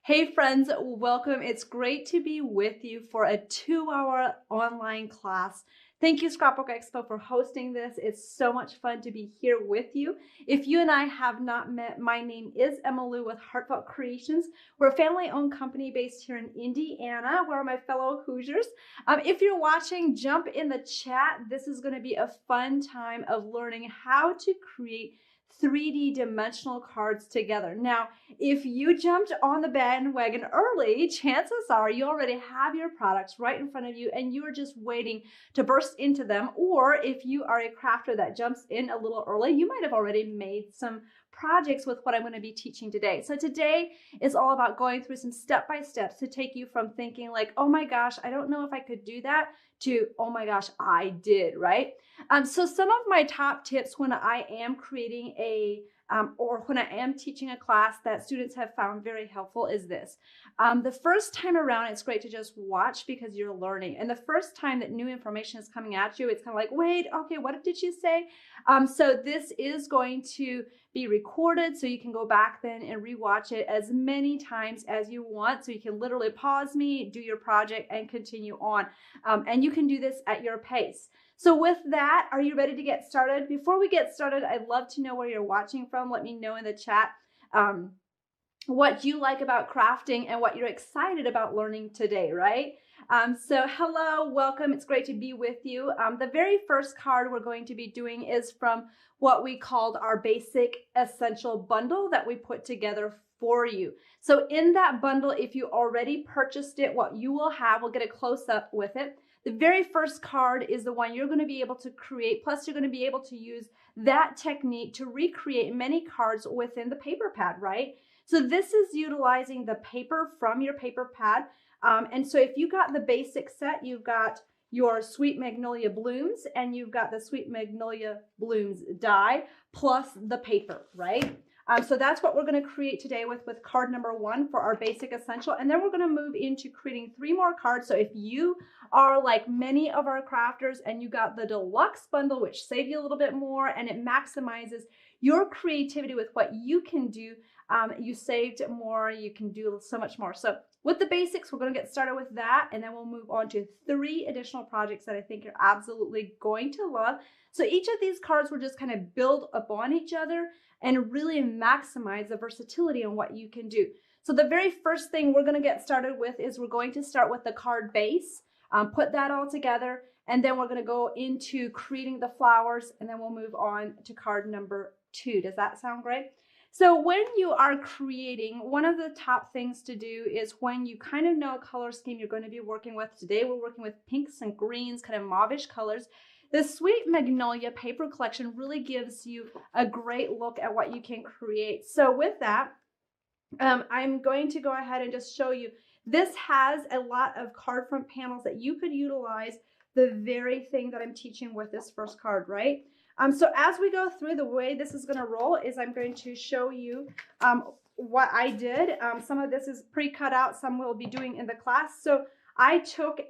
Hey friends, welcome. It's great to be with you for a 2-hour online class. Thank you, Scrapbook Expo, for hosting this. It's so much fun to be here with you. If you and I have not met, my name is Emma Lou with Heartfelt Creations. We're a family-owned company based here in Indiana. Where are my fellow Hoosiers? If you're watching, jump in the chat. This is going to be a fun time of learning how to create 3D dimensional cards together. Now, if you jumped on the bandwagon early, chances are you already have your products right in front of you and you are just waiting to burst into them. Or if you are a crafter that jumps in a little early, you might have already made some projects with what I'm going to be teaching today. So today is all about going through some step-by-steps to take you from thinking like, oh my gosh, I don't know if I could do that, to, oh my gosh, I did, right? So some of my top tips when I am creating or when I am teaching a class that students have found very helpful is this. The first time around, it's great to just watch because you're learning. And the first time that new information is coming at you, it's kind of like, wait, okay, what did you say? So this is going to be recorded, so you can go back then and rewatch it as many times as you want. So you can literally pause me, do your project, and continue on. And you can do this at your pace. So with that, are you ready to get started? Before we get started, I'd love to know where you're watching from. Let me know in the chat what you like about crafting and what you're excited about learning today, right? So hello, welcome. It's great to be with you. The very first card we're going to be doing is from what we called our basic essential bundle that we put together for you. So in that bundle, if you already purchased it, what you will have, we'll get a close up with it. The very first card is the one you're going to be able to create, plus you're going to be able to use that technique to recreate many cards within the paper pad, right? So this is utilizing the paper from your paper pad. And so if you got the basic set, you've got your Sweet Magnolia Blooms and you've got the Sweet Magnolia Blooms die plus the paper, right? So that's what we're going to create today with card number 1 for our basic essential. And then we're going to move into creating 3 more cards. So if you are like many of our crafters and you got the deluxe bundle, which saves you a little bit more and it maximizes your creativity with what you can do, you saved more, you can do so much more. So with the basics, we're going to get started with that, and then we'll move on to 3 additional projects that I think you're absolutely going to love. So each of these cards will just kind of build upon each other and really maximize the versatility on what you can do. So the very first thing we're going to get started with is we're going to start with the card base, put that all together, and then we're going to go into creating the flowers, and then we'll move on to card number 2. Does that sound great? So when you are creating, one of the top things to do is when you kind of know a color scheme you're going to be working with. Today we're working with pinks and greens, kind of mauvish colors. The Sweet Magnolia paper collection really gives you a great look at what you can create. So with that, I'm going to go ahead and just show you. This has a lot of card front panels that you could utilize the very thing that I'm teaching with this first card, right? So as we go through, the way this is going to roll is I'm going to show you what I did. Some of this is pre-cut out, some we'll be doing in the class. So I took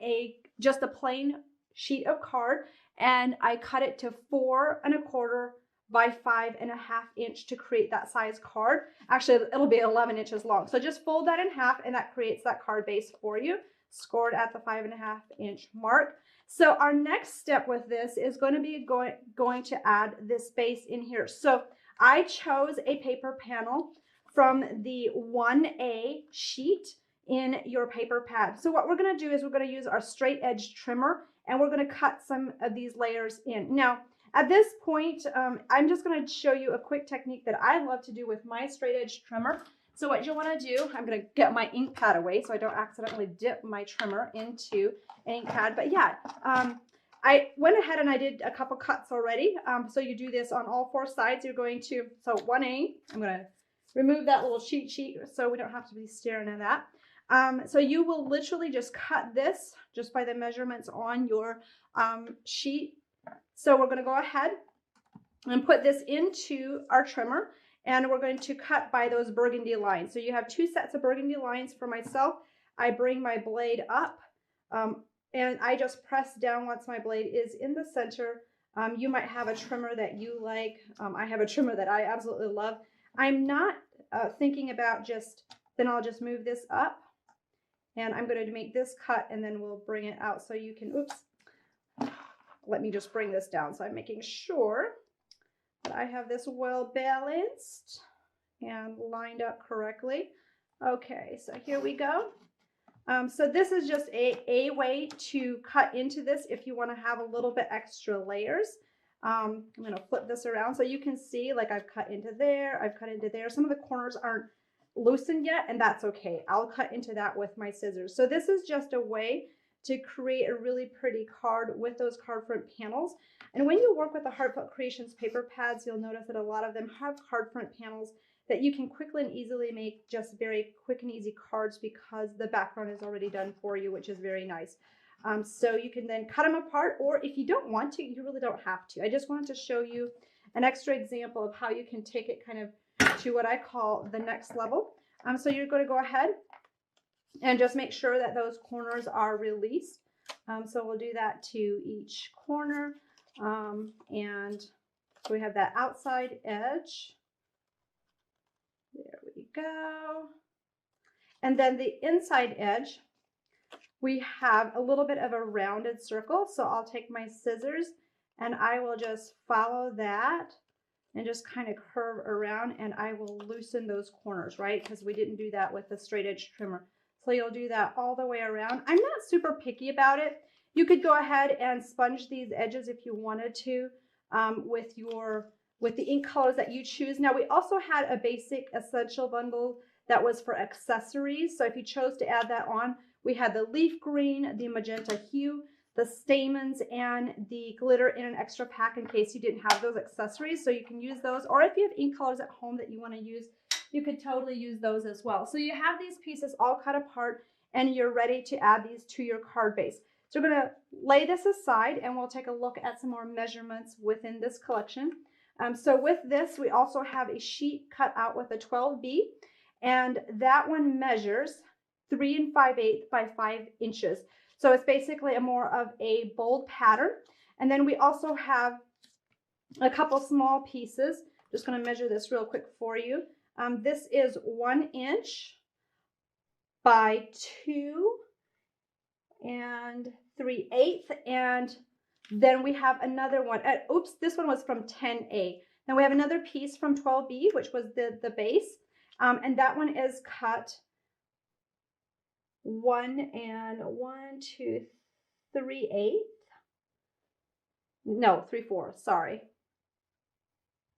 just a plain sheet of card and I cut it to 4 1/4 by 5 1/2 inch to create that size card. Actually, it'll be 11 inches long. So just fold that in half and that creates that card base for you, scored at the 5 1/2 inch mark. So our next step with this is going to be going to add this base in here. So I chose a paper panel from the 1A sheet in your paper pad. So what we're going to do is we're going to use our straight edge trimmer and we're going to cut some of these layers in. Now, at this point, I'm just going to show you a quick technique that I love to do with my straight edge trimmer. So what you'll want to do, I'm going to get my ink pad away so I don't accidentally dip my trimmer into an ink pad. But yeah, I went ahead and I did a couple cuts already. So you do this on all 4 sides. You're going to, so 1A, I'm going to remove that little cheat sheet so we don't have to be staring at that. So you will literally just cut this just by the measurements on your sheet. So we're going to go ahead and put this into our trimmer. And we're going to cut by those burgundy lines. So you have 2 sets of burgundy lines. For myself, I bring my blade up and I just press down once my blade is in the center. You might have a trimmer that you like. I have a trimmer that I absolutely love. I'm not thinking about just Then I'll just move this up, and I'm going to make this cut, and then we'll bring it out so you can, oops, let me just bring this down. So I'm making sure that I have this well balanced and lined up correctly. Okay, so here we go. So this is just a way to cut into this if you want to have a little bit extra layers. I'm going to flip this around so you can see, like, I've cut into there, I've cut into there. Some of the corners aren't loosened yet, and that's okay. I'll cut into that with my scissors. So this is just a way to create a really pretty card with those card front panels. And when you work with the Heartfelt Creations paper pads, you'll notice that a lot of them have card front panels that you can quickly and easily make just very quick and easy cards because the background is already done for you, which is very nice. So you can then cut them apart, or if you don't want to, you really don't have to. I just wanted to show you an extra example of how you can take it kind of to what I call the next level. So you're going to go ahead and just make sure that those corners are released. So we'll do that to each corner. And so we have that outside edge. There we go. And then the inside edge, we have a little bit of a rounded circle. So I'll take my scissors and I will just follow that and just kind of curve around, and I will loosen those corners, right? Because we didn't do that with the straight edge trimmer. So you'll do that all the way around. I'm not super picky about it. You could go ahead and sponge these edges if you wanted to with the ink colors that you choose. Now, we also had a basic essential bundle that was for accessories. So if you chose to add that on, we had the leaf green, the magenta hue, the stamens, and the glitter in an extra pack in case you didn't have those accessories. So you can use those, or if you have ink colors at home that you want to use, you could totally use those as well. So you have these pieces all cut apart and you're ready to add these to your card base. So we're going to lay this aside and we'll take a look at some more measurements within this collection. So with this, we also have a sheet cut out with a 12B, and that one measures 3 5/8 by 5 inches. So it's basically a more of a bold pattern. And then we also have a couple small pieces. Just going to measure this real quick for you. This is 1 inch by 2 3/8, and then we have another one. Oops, this one was from 10A. Now we have another piece from 12B, which was the base, and that one is cut 1 3/8. No, 3/4. Sorry,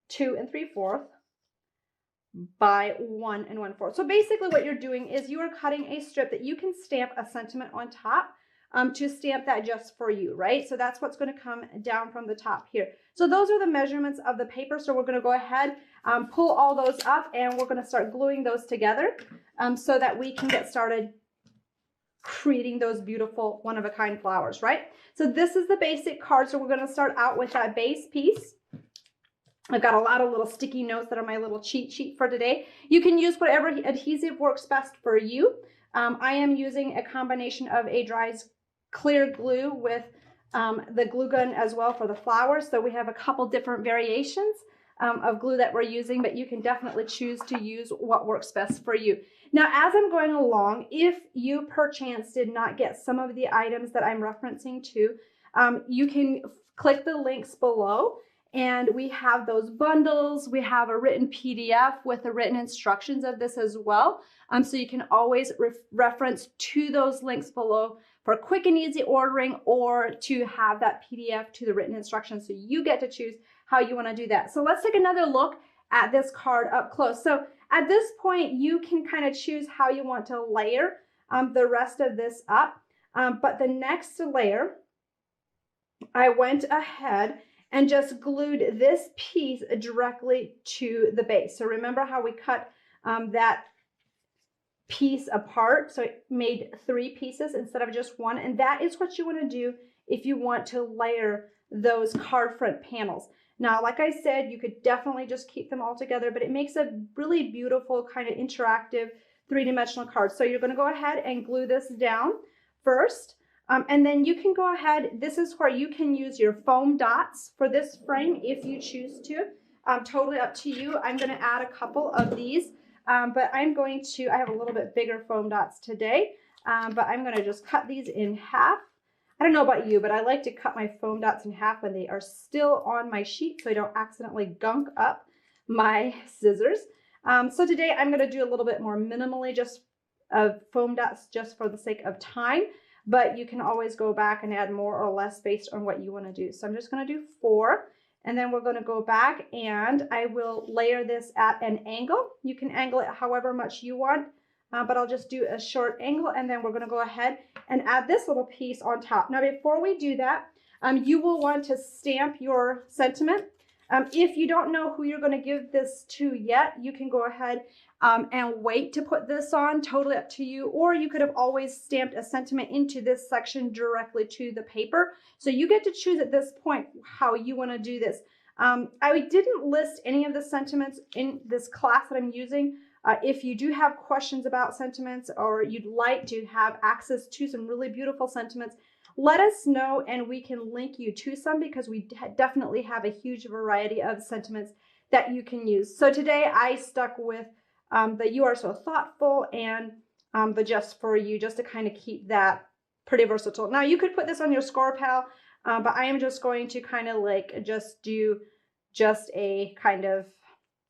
2 3/4 by 1 1/4. So basically what you're doing is you are cutting a strip that you can stamp a sentiment on top to stamp that just for you, right? So that's what's going to come down from the top here. So those are the measurements of the paper. So we're going to go ahead, pull all those up, and we're going to start gluing those together so that we can get started creating those beautiful one-of-a-kind flowers, right? So this is the basic card. So we're going to start out with that base piece. I've got a lot of little sticky notes that are my little cheat sheet for today. You can use whatever adhesive works best for you. I am using a combination of a dry clear glue with the glue gun as well for the flowers. So we have a couple different variations of glue that we're using, but you can definitely choose to use what works best for you. Now, as I'm going along, if you perchance did not get some of the items that I'm referencing to, you can click the links below. And we have those bundles. We have a written PDF with the written instructions of this as well. So you can always reference to those links below for quick and easy ordering, or to have that PDF to the written instructions. So you get to choose how you want to do that. So let's take another look at this card up close. So at this point, you can kind of choose how you want to layer the rest of this up. But the next layer, I went ahead and just glued this piece directly to the base. So remember how we cut that piece apart? So it made 3 pieces instead of just 1. And that is what you want to do if you want to layer those card front panels. Now, like I said, you could definitely just keep them all together, but it makes a really beautiful kind of interactive 3-dimensional card. So you're going to go ahead and glue this down first. And then you can go ahead, this is where you can use your foam dots for this frame if you choose to. Totally up to you. I'm going to add a couple of these but I'm going to, I have a little bit bigger foam dots today, but I'm going to just cut these in half. I don't know about you, but I like to cut my foam dots in half when they are still on my sheet so I don't accidentally gunk up my scissors. So today I'm going to do a little bit more minimally, just of foam dots just for the sake of time, but you can always go back and add more or less based on what you want to do. So I'm just going to do 4, and then we're going to go back and I will layer this at an angle. You can angle it however much you want, but I'll just do a short angle, and then we're going to go ahead and add this little piece on top. Now before we do that, you will want to stamp your sentiment. If you don't know who you're going to give this to yet, you can go ahead and wait to put this on, totally up to you. Or you could have always stamped a sentiment into this section directly to the paper. So you get to choose at this point how you want to do this. I didn't list any of the sentiments in this class that I'm using. If you do have questions about sentiments, or you'd like to have access to some really beautiful sentiments, let us know and we can link you to some, because we definitely have a huge variety of sentiments that you can use. So today I stuck with the "You Are So Thoughtful" and the "Just For You," just to kind of keep that pretty versatile. Now you could put this on your score pal, but I am just going to kind of like just do just a kind of,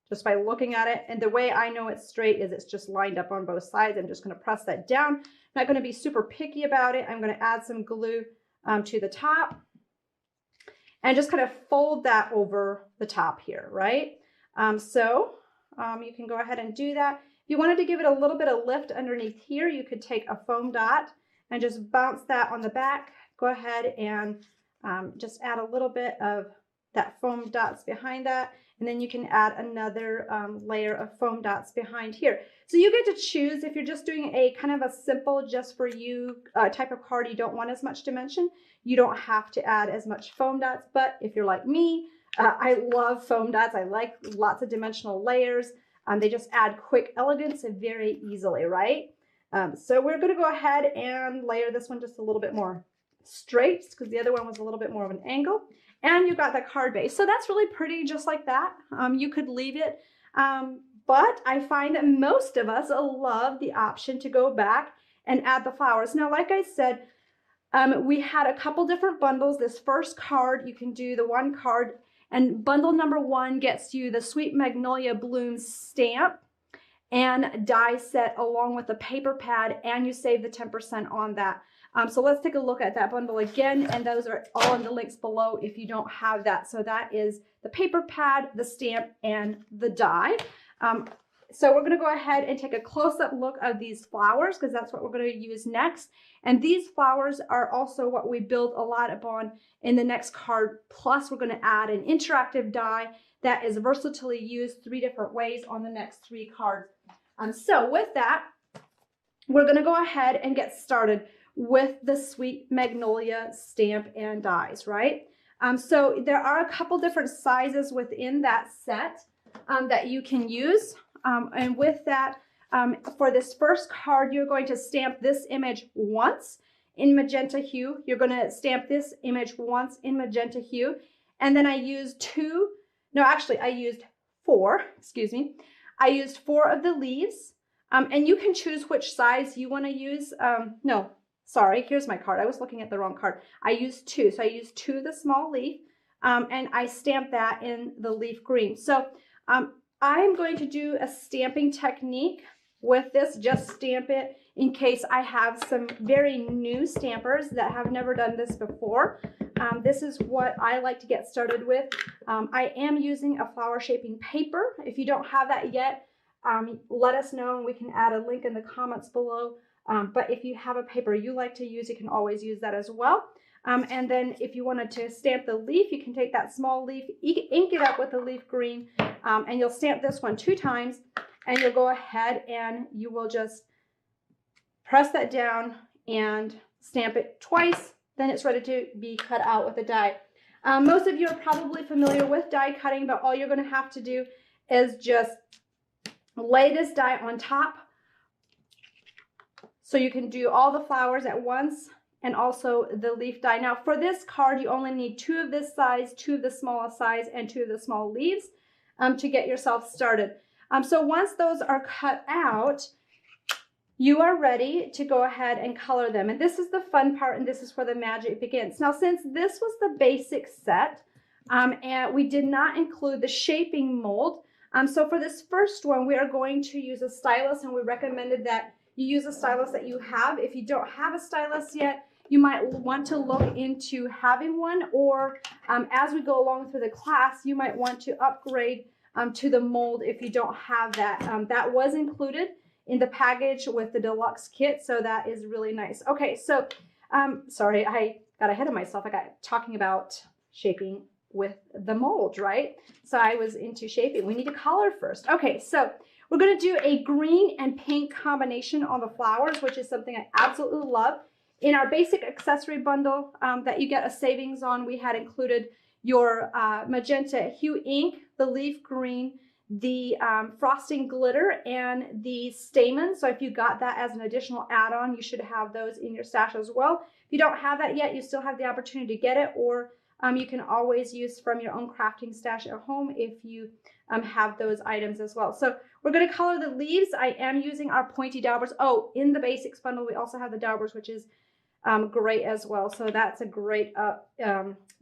just by looking at it. And the way I know it's straight is it's just lined up on both sides. I'm just going to press that down. I'm not going to be super picky about it. I'm going to add some glue to the top and just kind of fold that over the top here, right? You can go ahead and do that. If you wanted to give it a little bit of lift underneath here, you could take a foam dot and just bounce that on the back. Go ahead and just add a little bit of that foam dots behind that. And then you can add another layer of foam dots behind here. So you get to choose if you're just doing a kind of a simple just for you type of card. You don't want as much dimension. You don't have to add as much foam dots. But if you're like me, I love foam dots. I like lots of dimensional layers. They just add quick elegance very easily, right? So we're going to go ahead and layer this one just a little bit more straight, because the other one was a little bit more of an angle. And you've got the card base. So that's really pretty just like that. You could leave it. But I find that most of us love the option to go back and add the flowers. Now, like I said, we had a couple different bundles. This first card, you can do the one card, and bundle number 1 gets you the Sweet Magnolia Blooms stamp and die set along with the paper pad, and you save the 10% on that. So let's take a look at that bundle again, and those are all in the links below if you don't have that. So that is the paper pad, the stamp, and the die. So we're going to go ahead and take a close-up look of these flowers, because that's what we're going to use next. And these flowers are also what we build a lot upon in the next card. Plus, we're going to add an interactive die that is versatilely used 3 different ways on the next 3 cards. So with that, we're going to go ahead and get started with the Sweet Magnolia stamp and dies, right? So there are a couple different sizes within that set that you can use. And with that, for this first card, you're going to stamp this image once in magenta hue. You're going to stamp this image once in magenta hue. And then I used 4, excuse me. I used 4 of the leaves. And you can choose which size you want to use. Sorry, here's my card. I was looking at the wrong card. I used 2. So I used 2 of the small leaf, and I stamped that in the leaf green. So I'm going to do a stamping technique with this. Just stamp it in case I have some very new stampers that have never done this before. This is what I like to get started with. I am using a flower shaping paper. If you don't have that yet, let us know and we can add a link in the comments below. But if you have a paper you like to use, you can always use that as well. And then if you wanted to stamp the leaf, you can take that small leaf, ink it up with the leaf green, and you'll stamp this one 2 times, and you'll go ahead and you will just press that down and stamp it twice. Then it's ready to be cut out with a die. Most of you are probably familiar with die cutting, but all you're going to have to do is just lay this die on top. So you can do all the flowers at once and also the leaf die. Now for this card, you only need 2 of this size, 2 of the smallest size, and 2 of the small leaves to get yourself started. So once those are cut out, you are ready to go ahead and color them. And this is the fun part, and this is where the magic begins. Now, since this was the basic set, and we did not include the shaping mold, so for this first one, we are going to use a stylus, and we recommended that you use a stylus that you have. If you don't have a stylus yet, you might want to look into having one, or as we go along through the class, you might want to upgrade to the mold if you don't have that. That was included in the package with the deluxe kit, so that is really nice. Okay, so sorry, I got ahead of myself. I got talking about shaping with the mold, right? So I was into shaping. We need to color first. Okay, so we're going to do a green and pink combination on the flowers, which is something I absolutely love. In our basic accessory bundle that you get a savings on, we had included your magenta hue ink, the leaf green, the frosting glitter, and the stamen. So if you got that as an additional add-on, you should have those in your stash as well. If you don't have that yet, you still have the opportunity to get it, or you can always use from your own crafting stash at home if you have those items as well. So we're going to color the leaves. I am using our pointy daubers. Oh, in the basics bundle, we also have the daubers, which is great as well. So that's a great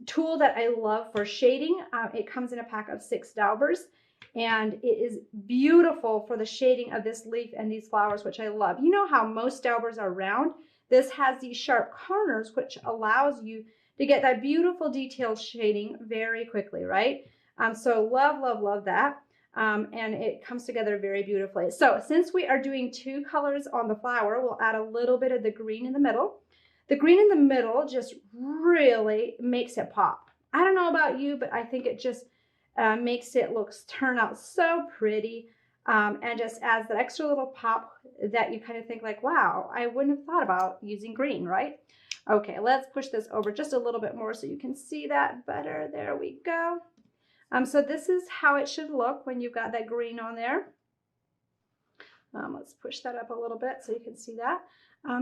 tool that I love for shading. It comes in a pack of 6 daubers, and it is beautiful for the shading of this leaf and these flowers, which I love. You know how most daubers are round? This has these sharp corners, which allows you to get that beautiful detailed shading very quickly, right? So love, love, love that. And it comes together very beautifully. So since we are doing 2 colors on the flower, we'll add a little bit of the green in the middle. The green in the middle just really makes it pop. I don't know about you, but I think it just makes it turn out so pretty, and just adds that extra little pop that you kind of think like, wow, I wouldn't have thought about using green, right? Okay, let's push this over just a little bit more so you can see that better. There we go. So this is how it should look when you've got that green on there. Let's push that up a little bit so you can see that.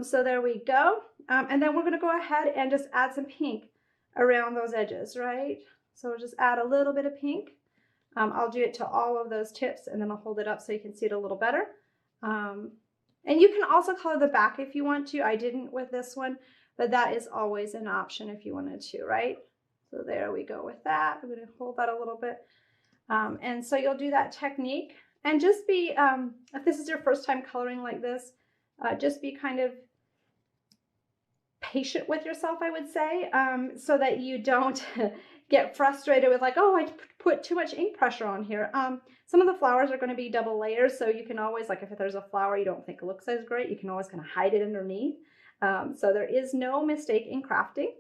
So there we go. And then we're going to go ahead and just add some pink around those edges, right? So we'll just add a little bit of pink. I'll do it to all of those tips, and then I'll hold it up so you can see it a little better. And you can also color the back if you want to. I didn't with this one, but that is always an option if you wanted to, right? So there we go with that. I'm going to hold that a little bit. And so you'll do that technique, and just be, if this is your first time coloring like this, just be kind of patient with yourself, I would say, so that you don't get frustrated with like, oh, I put too much ink pressure on here. Some of the flowers are going to be double layers, so you can always, like if there's a flower you don't think looks as great, you can always kind of hide it underneath. So there is no mistake in crafting.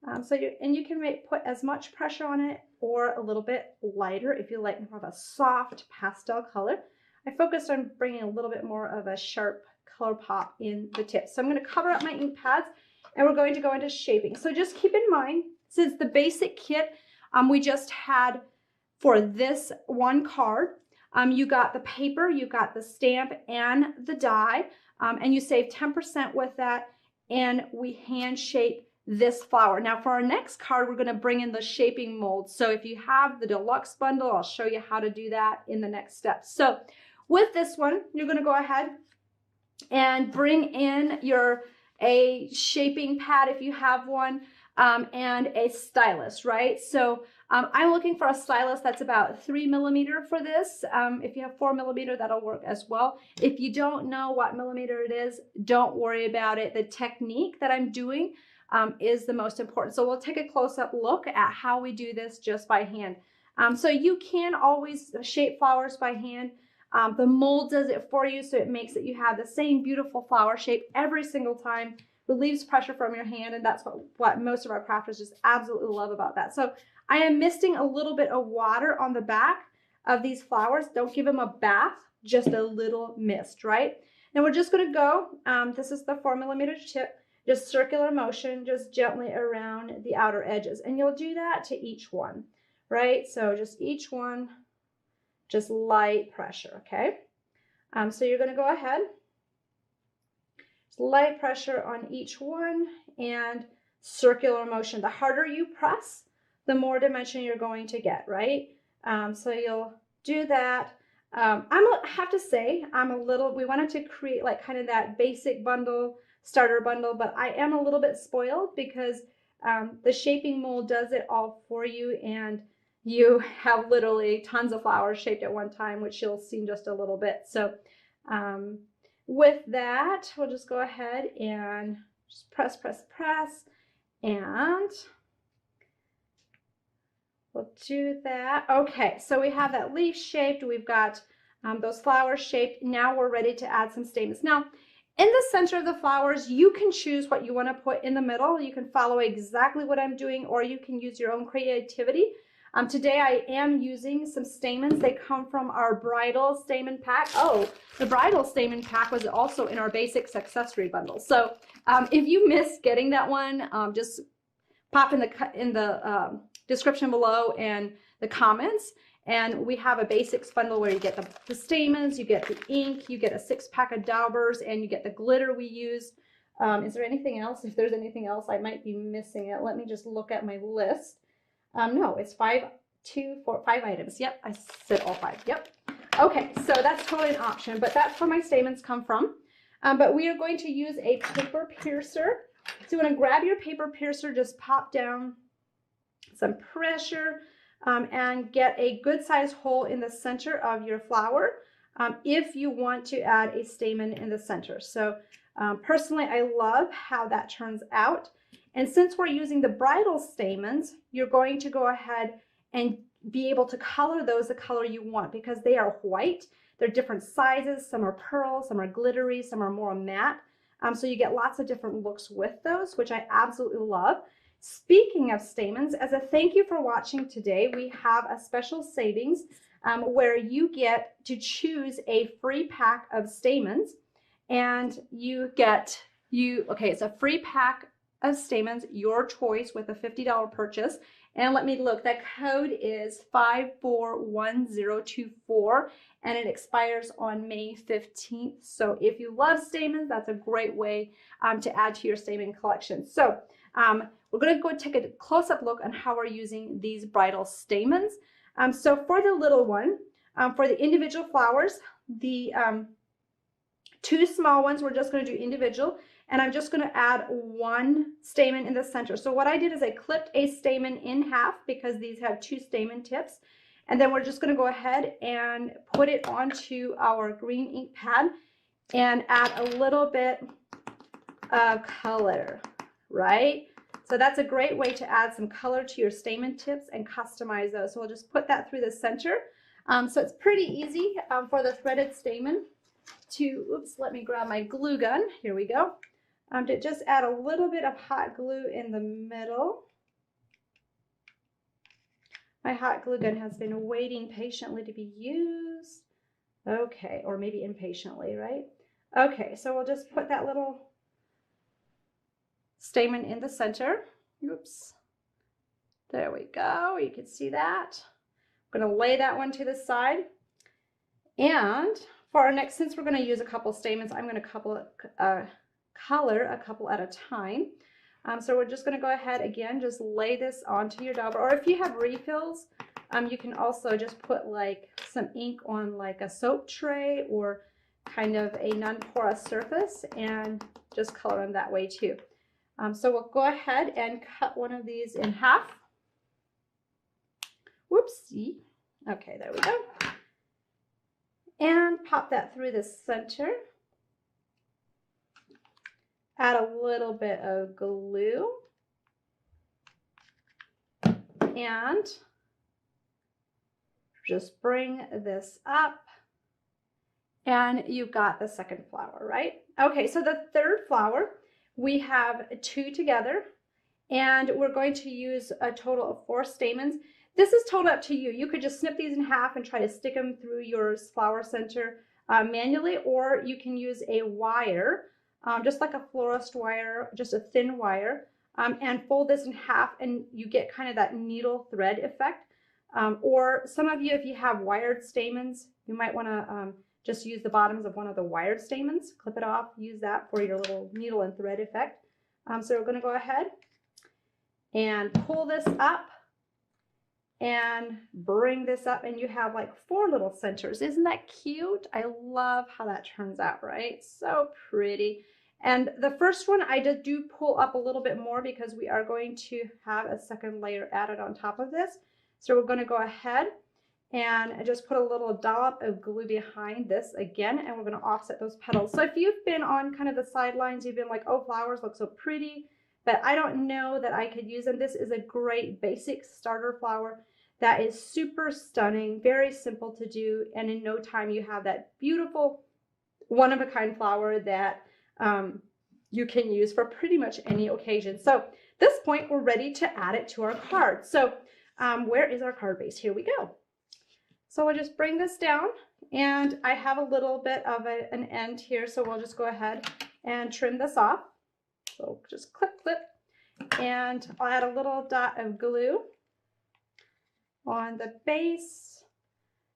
You can put as much pressure on it or a little bit lighter if you like more of a soft pastel color. I focused on bringing a little bit more of a sharp color pop in the tips. So I'm going to cover up my ink pads, and we're going to go into shaping. So just keep in mind, since the basic kit we just had for this one card, you got the paper, you got the stamp and the die, and you save 10% with that, and we hand shape this flower. Now for our next card, we're going to bring in the shaping mold. So if you have the deluxe bundle, I'll show you how to do that in the next step. So with this one, you're going to go ahead and bring in a shaping pad if you have one, and a stylus, right? So I'm looking for a stylus that's about 3 millimeter for this. If you have 4 millimeter, that'll work as well. If you don't know what millimeter it is, don't worry about it. The technique that I'm doing is the most important. So we'll take a close-up look at how we do this just by hand. So you can always shape flowers by hand. The mold does it for you, so it makes it you have the same beautiful flower shape every single time, relieves pressure from your hand, and that's what most of our crafters just absolutely love about that. So I am misting a little bit of water on the back of these flowers. Don't give them a bath, just a little mist, right? Now we're just going to go, this is the 4 millimeter tip, just circular motion, just gently around the outer edges, and you'll do that to each one, right? So just each one, just light pressure, okay? So you're going to go ahead, just light pressure on each one and circular motion. The harder you press, the more dimension you're going to get, right? So you'll do that. I have to say, we wanted to create like kind of that basic bundle, starter bundle, but I am a little bit spoiled because the shaping mold does it all for you, and you have literally tons of flowers shaped at one time, which you'll see in just a little bit. So with that, we'll just go ahead and just press, press, press, and we'll do that. Okay, so we have that leaf shaped. We've got those flowers shaped. Now we're ready to add some stamens. Now, in the center of the flowers, you can choose what you want to put in the middle. You can follow exactly what I'm doing, or you can use your own creativity. Today I am using some stamens. They come from our bridal stamen pack. Oh, the bridal stamen pack was also in our basics accessory bundle. So if you missed getting that one, just pop in the description below and the comments, and we have a basics bundle where you get the stamens, you get the ink, you get a 6-pack of daubers, and you get the glitter we use. Is there anything else? If there's anything else, I might be missing it. Let me just look at my list. No, it's 5 items. Yep, I said all 5. Yep. Okay, so that's totally an option, but that's where my stamens come from. But we are going to use a paper piercer. So you want to grab your paper piercer, just pop down some pressure, and get a good sized hole in the center of your flower if you want to add a stamen in the center. So personally, I love how that turns out. And since we're using the bridal stamens, you're going to go ahead and be able to color those the color you want, because they are white. They're different sizes. Some are pearl, some are glittery, some are more matte. So you get lots of different looks with those, which I absolutely love. Speaking of stamens, as a thank you for watching today, we have a special savings where you get to choose a free pack of stamens, and you get, it's a free pack of stamens, your choice, with a $50 purchase. And let me look, that code is 541024, and it expires on May 15th. So if you love stamens, that's a great way to add to your stamen collection. So we're going to go take a close-up look on how we're using these bridal stamens. So for the little one, for the individual flowers, the 2 small ones, we're just going to do individual. And I'm just going to add 1 stamen in the center. So what I did is I clipped a stamen in half, because these have 2 stamen tips. And then we're just going to go ahead and put it onto our green ink pad and add a little bit of color, right? So that's a great way to add some color to your stamen tips and customize those. So we'll just put that through the center. So it's pretty easy for the threaded stamen to, oops, let me grab my glue gun. Here we go. To just add a little bit of hot glue in the middle. My hot glue gun has been waiting patiently to be used. Okay, or maybe impatiently, right? Okay, so we'll just put that little stamen in the center. Oops. There we go. You can see that. I'm going to lay that one to the side. And for our next, since we're going to use a couple stamens, I'm going to color a couple at a time. So we're just going to go ahead again, just lay this onto your dauber, or if you have refills, you can also just put like some ink on like a soap tray or kind of a non-porous surface and just color them that way too. So we'll go ahead and cut one of these in half. Whoopsie. Okay, there we go. And pop that through the center. Add a little bit of glue. And just bring this up. And you've got the second flower, right? Okay, so the third flower, we have 2 together, and we're going to use a total of 4 stamens. This is totally up to you. You could just snip these in half and try to stick them through your flower center manually, or you can use a wire, just like a florist wire, just a thin wire, and fold this in half, and you get kind of that needle thread effect. Or some of you, if you have wired stamens, you might want to just use the bottoms of one of the wired stamens, clip it off, use that for your little needle and thread effect. So we're going to go ahead and pull this up and bring this up, and you have like 4 little centers. Isn't that cute? I love how that turns out, right? So pretty. And the first one I just do pull up a little bit more because we are going to have a second layer added on top of this. So we're going to go ahead and just put a little dollop of glue behind this again, and we're going to offset those petals. So if you've been on kind of the sidelines, you've been like, oh, flowers look so pretty, but I don't know that I could use them. This is a great basic starter flower that is super stunning, very simple to do, and in no time you have that beautiful one-of-a-kind flower that you can use for pretty much any occasion. So at this point, we're ready to add it to our card. So where is our card base? Here we go. So we'll just bring this down, and I have a little bit of an end here, so we'll just go ahead and trim this off. So just clip, clip, and I'll add a little dot of glue on the base.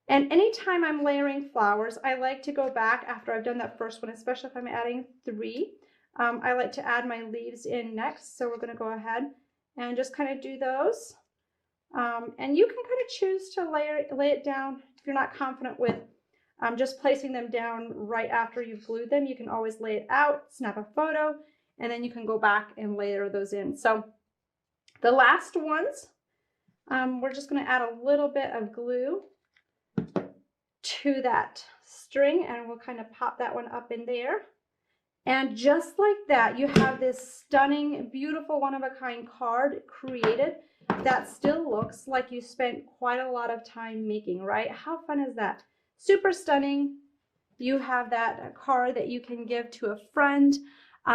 And anytime I'm layering flowers, I like to go back after I've done that first one, especially if I'm adding 3. I like to add my leaves in next. So we're going to go ahead and just kind of do those. And you can kind of choose to lay it down if you're not confident with just placing them down right after you've glued them. You can always lay it out, snap a photo, and then you can go back and layer those in. So the last ones, we're just going to add a little bit of glue to that string, and we'll kind of pop that one up in there. And just like that, you have this stunning, beautiful, one-of-a-kind card created that still looks like you spent quite a lot of time making, right? How fun is that? Super stunning. You have that card that you can give to a friend.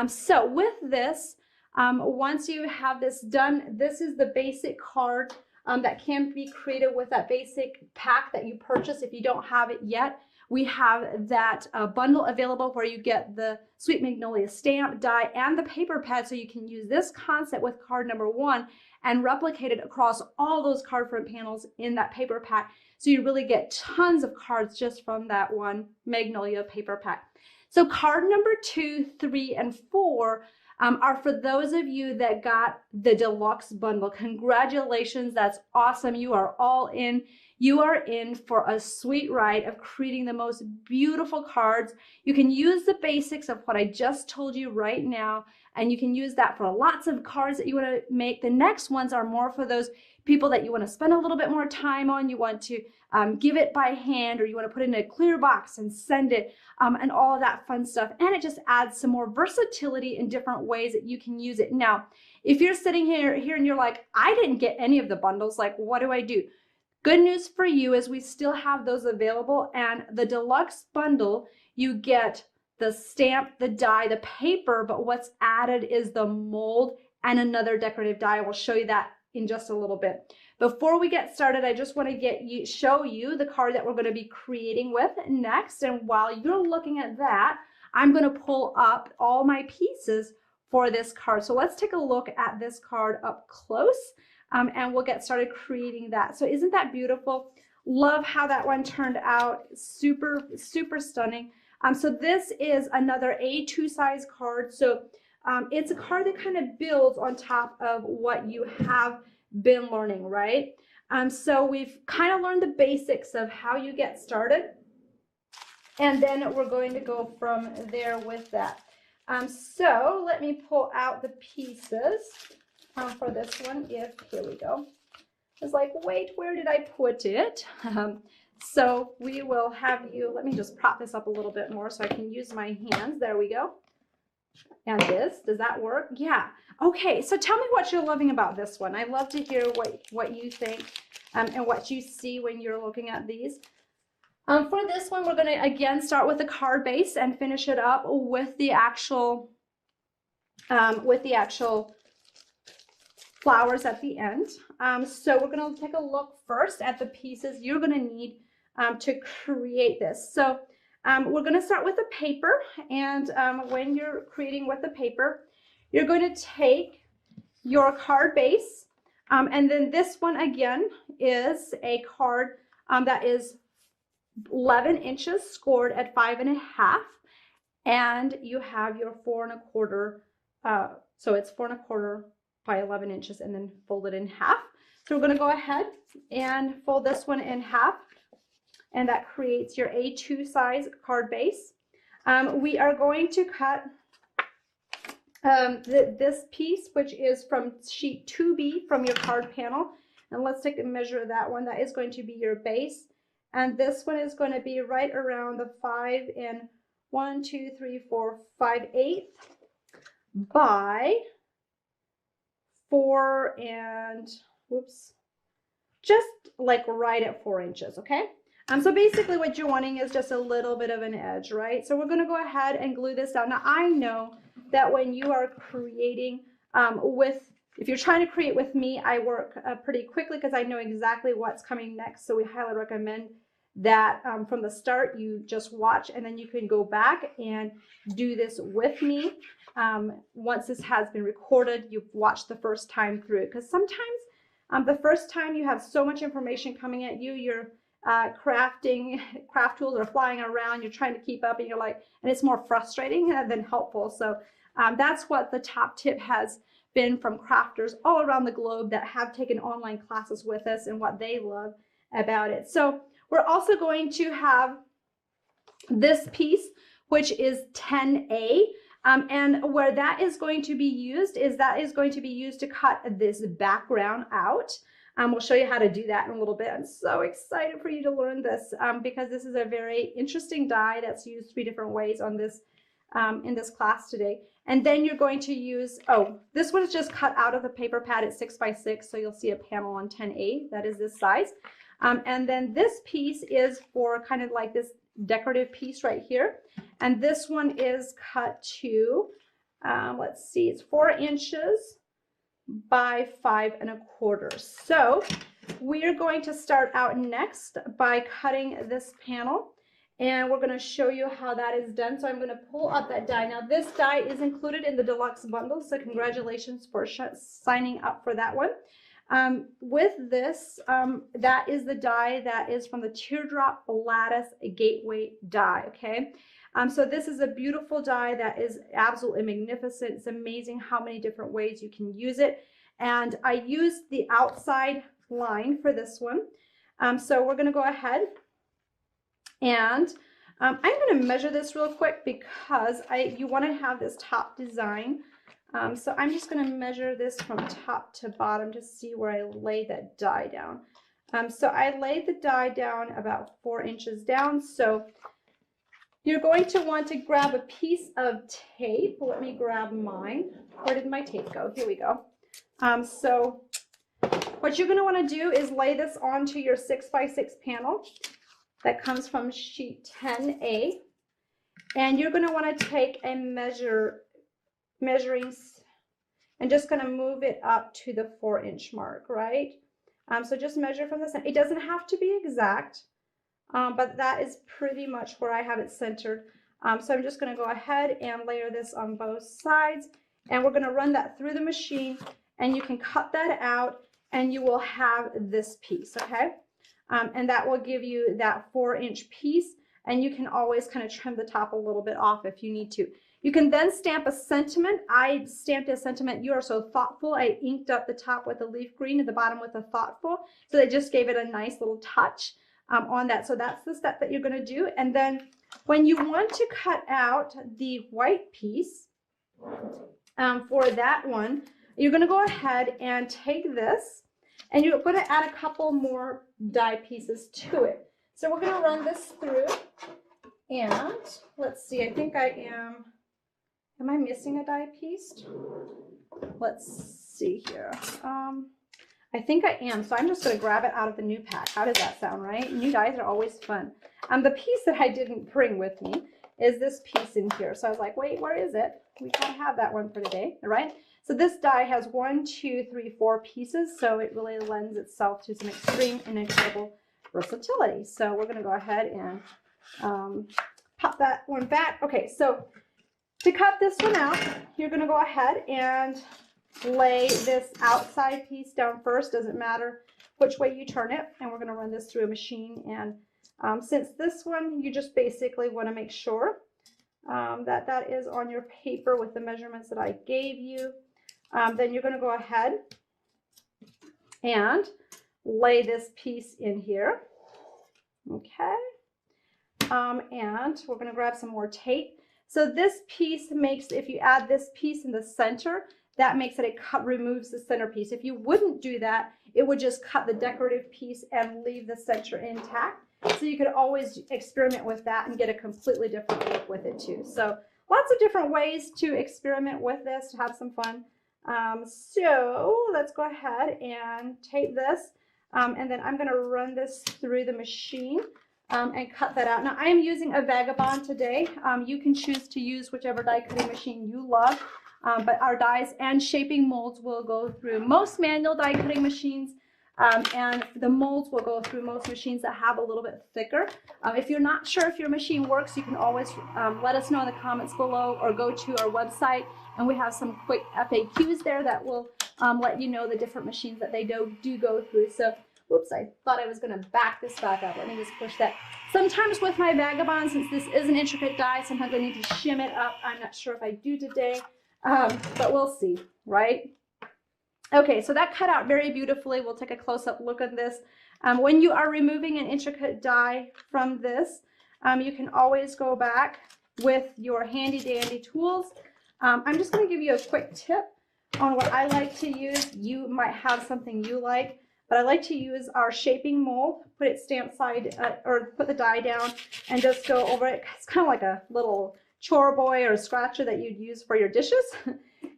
So with this, once you have this done, this is the basic card that can be created with that basic pack that you purchase. If you don't have it yet, we have that bundle available where you get the Sweet Magnolia stamp, die, and the paper pad, so you can use this concept with card number 1 and replicate it across all those card front panels in that paper pack. So you really get tons of cards just from that one Magnolia paper pack. So card number 2, 3, and 4 are for those of you that got the deluxe bundle. Congratulations, that's awesome. You are all in. You are in for a sweet ride of creating the most beautiful cards. You can use the basics of what I just told you right now, and you can use that for lots of cards that you want to make. The next ones are more for those people that you want to spend a little bit more time on. You want to give it by hand, or you want to put it in a clear box and send it, and all of that fun stuff. And it just adds some more versatility in different ways that you can use it. Now, if you're sitting here and you're like, I didn't get any of the bundles, like, what do I do? Good news for you is we still have those available, and the deluxe bundle, you get the stamp, the die, the paper, but what's added is the mold and another decorative die. We'll show you that in just a little bit. Before we get started, I just want to show you the card that we're going to be creating with next. And while you're looking at that, I'm going to pull up all my pieces for this card. So let's take a look at this card up close, and we'll get started creating that. So isn't that beautiful? Love how that one turned out. Super, super stunning. So this is another A2 size card. So it's a card that kind of builds on top of what you have been learning, right? So we've kind of learned the basics of how you get started, and then we're going to go from there with that. So let me pull out the pieces for this one. Here we go. It's like, wait, where did I put it? So we will have you, let me just prop this up a little bit more so I can use my hands. There we go. And this, does that work? Yeah. Okay, so tell me what you're loving about this one. I'd love to hear what you think and what you see when you're looking at these. For this one, we're going to again start with the card base and finish it up with the actual flowers at the end. So we're going to take a look first at the pieces you're going to need to create this. So we're going to start with the paper, and when you're creating with the paper, you're going to take your card base, and then this one again is a card that is 11 inches scored at 5.5, and you have your 4.25, so it's 4.25 by 11 inches and then folded in half. So we're going to go ahead and fold this one in half, and that creates your A2 size card base. We are going to cut this piece, which is from sheet 2B from your card panel. And let's take a measure of that one. That is going to be your base. And this one is going to be right around the 5 and 1, 2, 3, 4, 5/8 by 4 and, whoops, just like right at 4 inches, okay? So basically what you're wanting is just a little bit of an edge, right? So we're going to go ahead and glue this down. Now I know that when you are creating if you're trying to create with me, I work pretty quickly because I know exactly what's coming next. So we highly recommend that from the start you just watch, and then you can go back and do this with me. Once this has been recorded, you've watched the first time through, because sometimes the first time you have so much information coming at you, your craft tools are flying around, you're trying to keep up, and you're like, and it's more frustrating than helpful. So that's what the top tip has been from crafters all around the globe that have taken online classes with us and what they love about it. So we're also going to have this piece, which is 10A. And where that is going to be used is to cut this background out. We'll show you how to do that in a little bit. I'm so excited for you to learn this because this is a very interesting die that's used 3 different ways on this in this class today. And then you're going to use, this one is just cut out of the paper pad at 6 by 6, so you'll see a panel on 10A that is this size. And then this piece is for kind of like this decorative piece right here. And this one is cut to, let's see, it's 4 inches by 5 1/4. So we are going to start out next by cutting this panel, and we're going to show you how that is done. So I'm going to pull up that die. Now this die is included in the deluxe bundle, so congratulations for signing up for that one. With this, that is the die that is from the Teardrop Lattice Gateway die, okay? So this is a beautiful die that is absolutely magnificent. It's amazing how many different ways you can use it. And I used the outside line for this one. So we're going to go ahead and I'm going to measure this real quick because you want to have this top design. So I'm just going to measure this from top to bottom to see where I lay that die down. So I laid the die down about 4 inches down. So you're going to want to grab a piece of tape. Let me grab mine. Where did my tape go? Here we go. So what you're going to want to do is lay this onto your 6 by 6 panel that comes from sheet 10A. And you're going to want to take a measuring and just going to move it up to the 4-inch mark, right? So just measure from the center. It doesn't have to be exact, but that is pretty much where I have it centered. So I'm just going to go ahead and layer this on both sides, and we're going to run that through the machine, and you can cut that out and you will have this piece, okay? And that will give you that 4-inch piece, and you can always kind of trim the top a little bit off if you need to. You can then stamp a sentiment. I stamped a sentiment, "You are so thoughtful." I inked up the top with a leaf green and the bottom with a thoughtful. So they just gave it a nice little touch on that. So that's the step that you're going to do. And then when you want to cut out the white piece for that one, you're going to go ahead and take this, and you're going to add a couple more die pieces to it. So we're going to run this through, and let's see, I think I am I missing a die piece? Let's see here. I think I am, so I'm just going to grab it out of the new pack. How does that sound, right? New dies are always fun. The piece that I didn't bring with me is this piece in here. So I was like, wait, where is it? We gotta have that one for today, all right? So this die has 1, 2, 3, 4 pieces, so it really lends itself to some extreme and incredible versatility. So we're gonna go ahead and pop that one back. Okay, so to cut this one out, you're gonna go ahead and lay this outside piece down first. Doesn't matter which way you turn it, and we're gonna run this through a machine. And since this one, you just basically wanna make sure that that is on your paper with the measurements that I gave you. Then you're going to go ahead and lay this piece in here. Okay. And we're going to grab some more tape. So this piece makes, if you add this piece in the center, that makes it, removes the centerpiece. If you wouldn't do that, it would just cut the decorative piece and leave the center intact. So you could always experiment with that and get a completely different look with it too. So lots of different ways to experiment with this, to have some fun. So let's go ahead and tape this. And then I'm going to run this through the machine and cut that out. Now I am using a Vagabond today. You can choose to use whichever die cutting machine you love, but our dies and shaping molds will go through most manual die cutting machines, and the molds will go through most machines that have a little bit thicker. If you're not sure if your machine works, you can always let us know in the comments below, or go to our website, and we have some quick FAQs there that will let you know the different machines that they do go through. So, whoops, I thought I was going to back this back up. Let me just push that. Sometimes with my Vagabond, since this is an intricate die, sometimes I need to shim it up. I'm not sure if I do today, but we'll see, right? Okay, so that cut out very beautifully. We'll take a close-up look at this. When you are removing an intricate die from this, you can always go back with your handy-dandy tools. I'm just going to give you a quick tip on what I like to use. You might have something you like, but I like to use our shaping mold, put it stamp side, or put the die down and just go over it. It's kind of like a little chore boy or scratcher that you'd use for your dishes.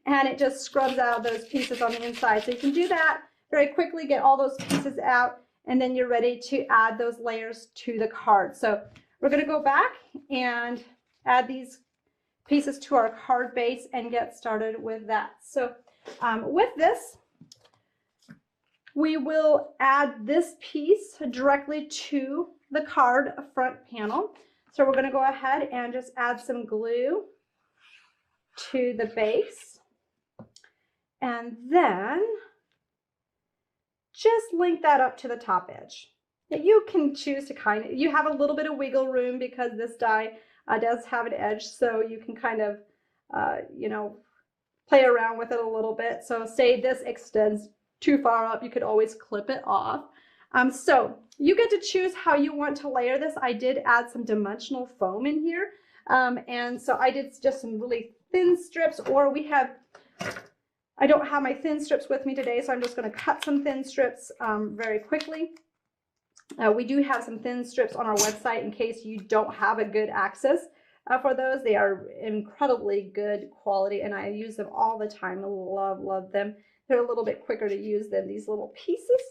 And it just scrubs out those pieces on the inside. So you can do that very quickly, get all those pieces out, and then you're ready to add those layers to the card. So we're going to go back and add these pieces to our card base and get started with that. So with this, we will add this piece directly to the card front panel. So we're going to go ahead and just add some glue to the base. And then just link that up to the top edge. Now you can choose to you have a little bit of wiggle room because this die does have an edge, so you can kind of, you know, play around with it a little bit. So say this extends too far up, you could always clip it off. So you get to choose how you want to layer this. I did add some dimensional foam in here. And so I did just some really thin strips, or I don't have my thin strips with me today, so I'm just going to cut some thin strips very quickly. We do have some thin strips on our website in case you don't have a good access for those. They are incredibly good quality, and I use them all the time. I love them. They're a little bit quicker to use than these little pieces.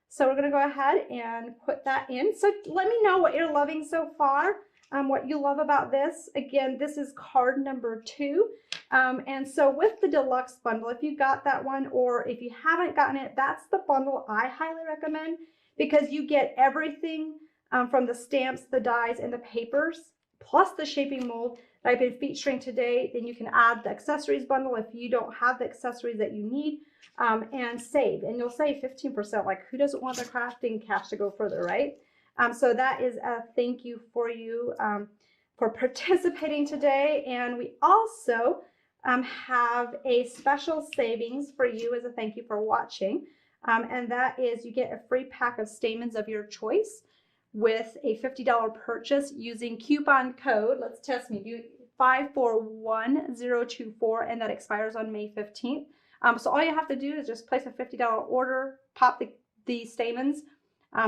So we're going to go ahead and put that in. So let me know what you're loving so far, what you love about this. Again, this is card number 2. And so with the deluxe bundle, if you got that one, or if you haven't gotten it, that's the bundle I highly recommend, because you get everything from the stamps, the dies, and the papers, plus the shaping mold that I've been featuring today. Then you can add the accessories bundle if you don't have the accessories that you need, and save. And you'll save 15%. Like, who doesn't want their crafting cash to go further, right? So that is a thank you for you for participating today. And we also have a special savings for you as a thank you for watching. And that is, you get a free pack of stamens of your choice with a $50 purchase using coupon code, let's test me, do 541024, and that expires on May 15th. So all you have to do is just place a $50 order, pop the stamens.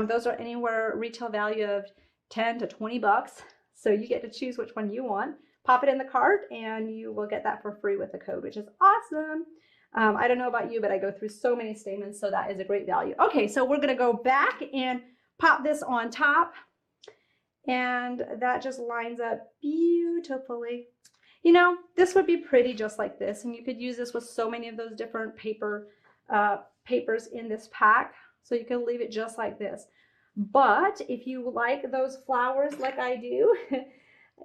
Those are anywhere retail value of 10 to 20 bucks. So you get to choose which one you want. Pop it in the cart and you will get that for free with the code, which is awesome. I don't know about you, but I go through so many stamens, so that is a great value. Okay, so we're going to go back and pop this on top, and that just lines up beautifully. You know, this would be pretty just like this, and you could use this with so many of those different papers in this pack, so you can leave it just like this. But if you like those flowers like I do,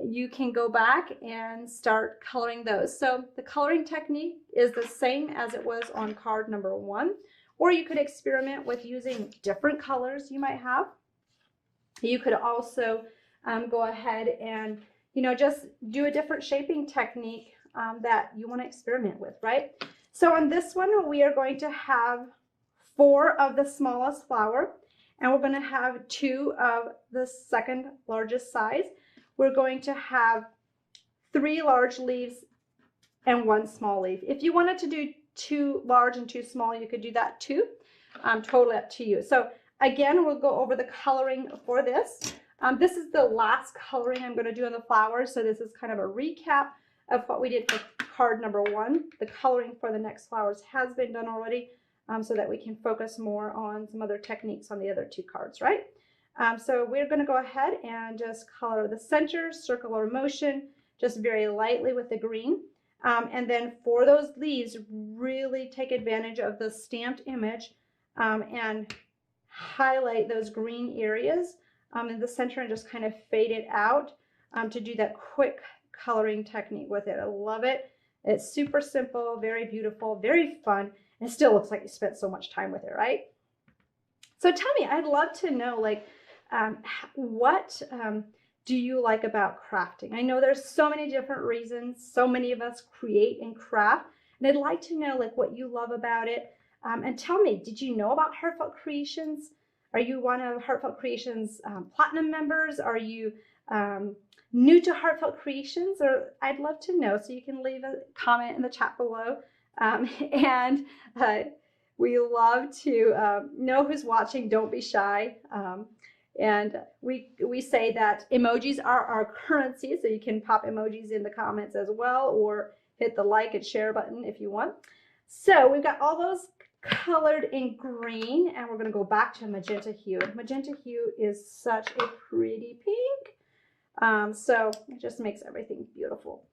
you can go back and start coloring those. So the coloring technique is the same as it was on card number 1, or you could experiment with using different colors you might have. You could also go ahead and, you know, just do a different shaping technique that you want to experiment with, right? So on this one, we are going to have 4 of the smallest flower, and we're going to have 2 of the second largest size. We're going to have 3 large leaves and 1 small leaf. If you wanted to do 2 large and 2 small, you could do that too. Totally up to you. So again, we'll go over the coloring for this. This is the last coloring I'm going to do on the flowers. So this is kind of a recap of what we did for card number 1. The coloring for the next flowers has been done already, so that we can focus more on some other techniques on the other 2 cards, right? So we're going to go ahead and just color the center, circular motion, just very lightly with the green. And then for those leaves, really take advantage of the stamped image and highlight those green areas in the center and just kind of fade it out to do that quick coloring technique with it. I love it. It's super simple, very beautiful, very fun, and it still looks like you spent so much time with it, right? So tell me, I'd love to know, like, what do you like about crafting? I know there's so many different reasons. So many of us create and craft, and I'd like to know, like, what you love about it. And tell me, did you know about Heartfelt Creations? Are you one of Heartfelt Creations Platinum members? Are you new to Heartfelt Creations? Or I'd love to know, so you can leave a comment in the chat below. And we love to know who's watching. Don't be shy. And we say that emojis are our currency, so you can pop emojis in the comments as well, or hit the like and share button if you want. So we've got all those colored in green, and we're going to go back to magenta hue. Magenta hue is such a pretty pink, so it just makes everything beautiful.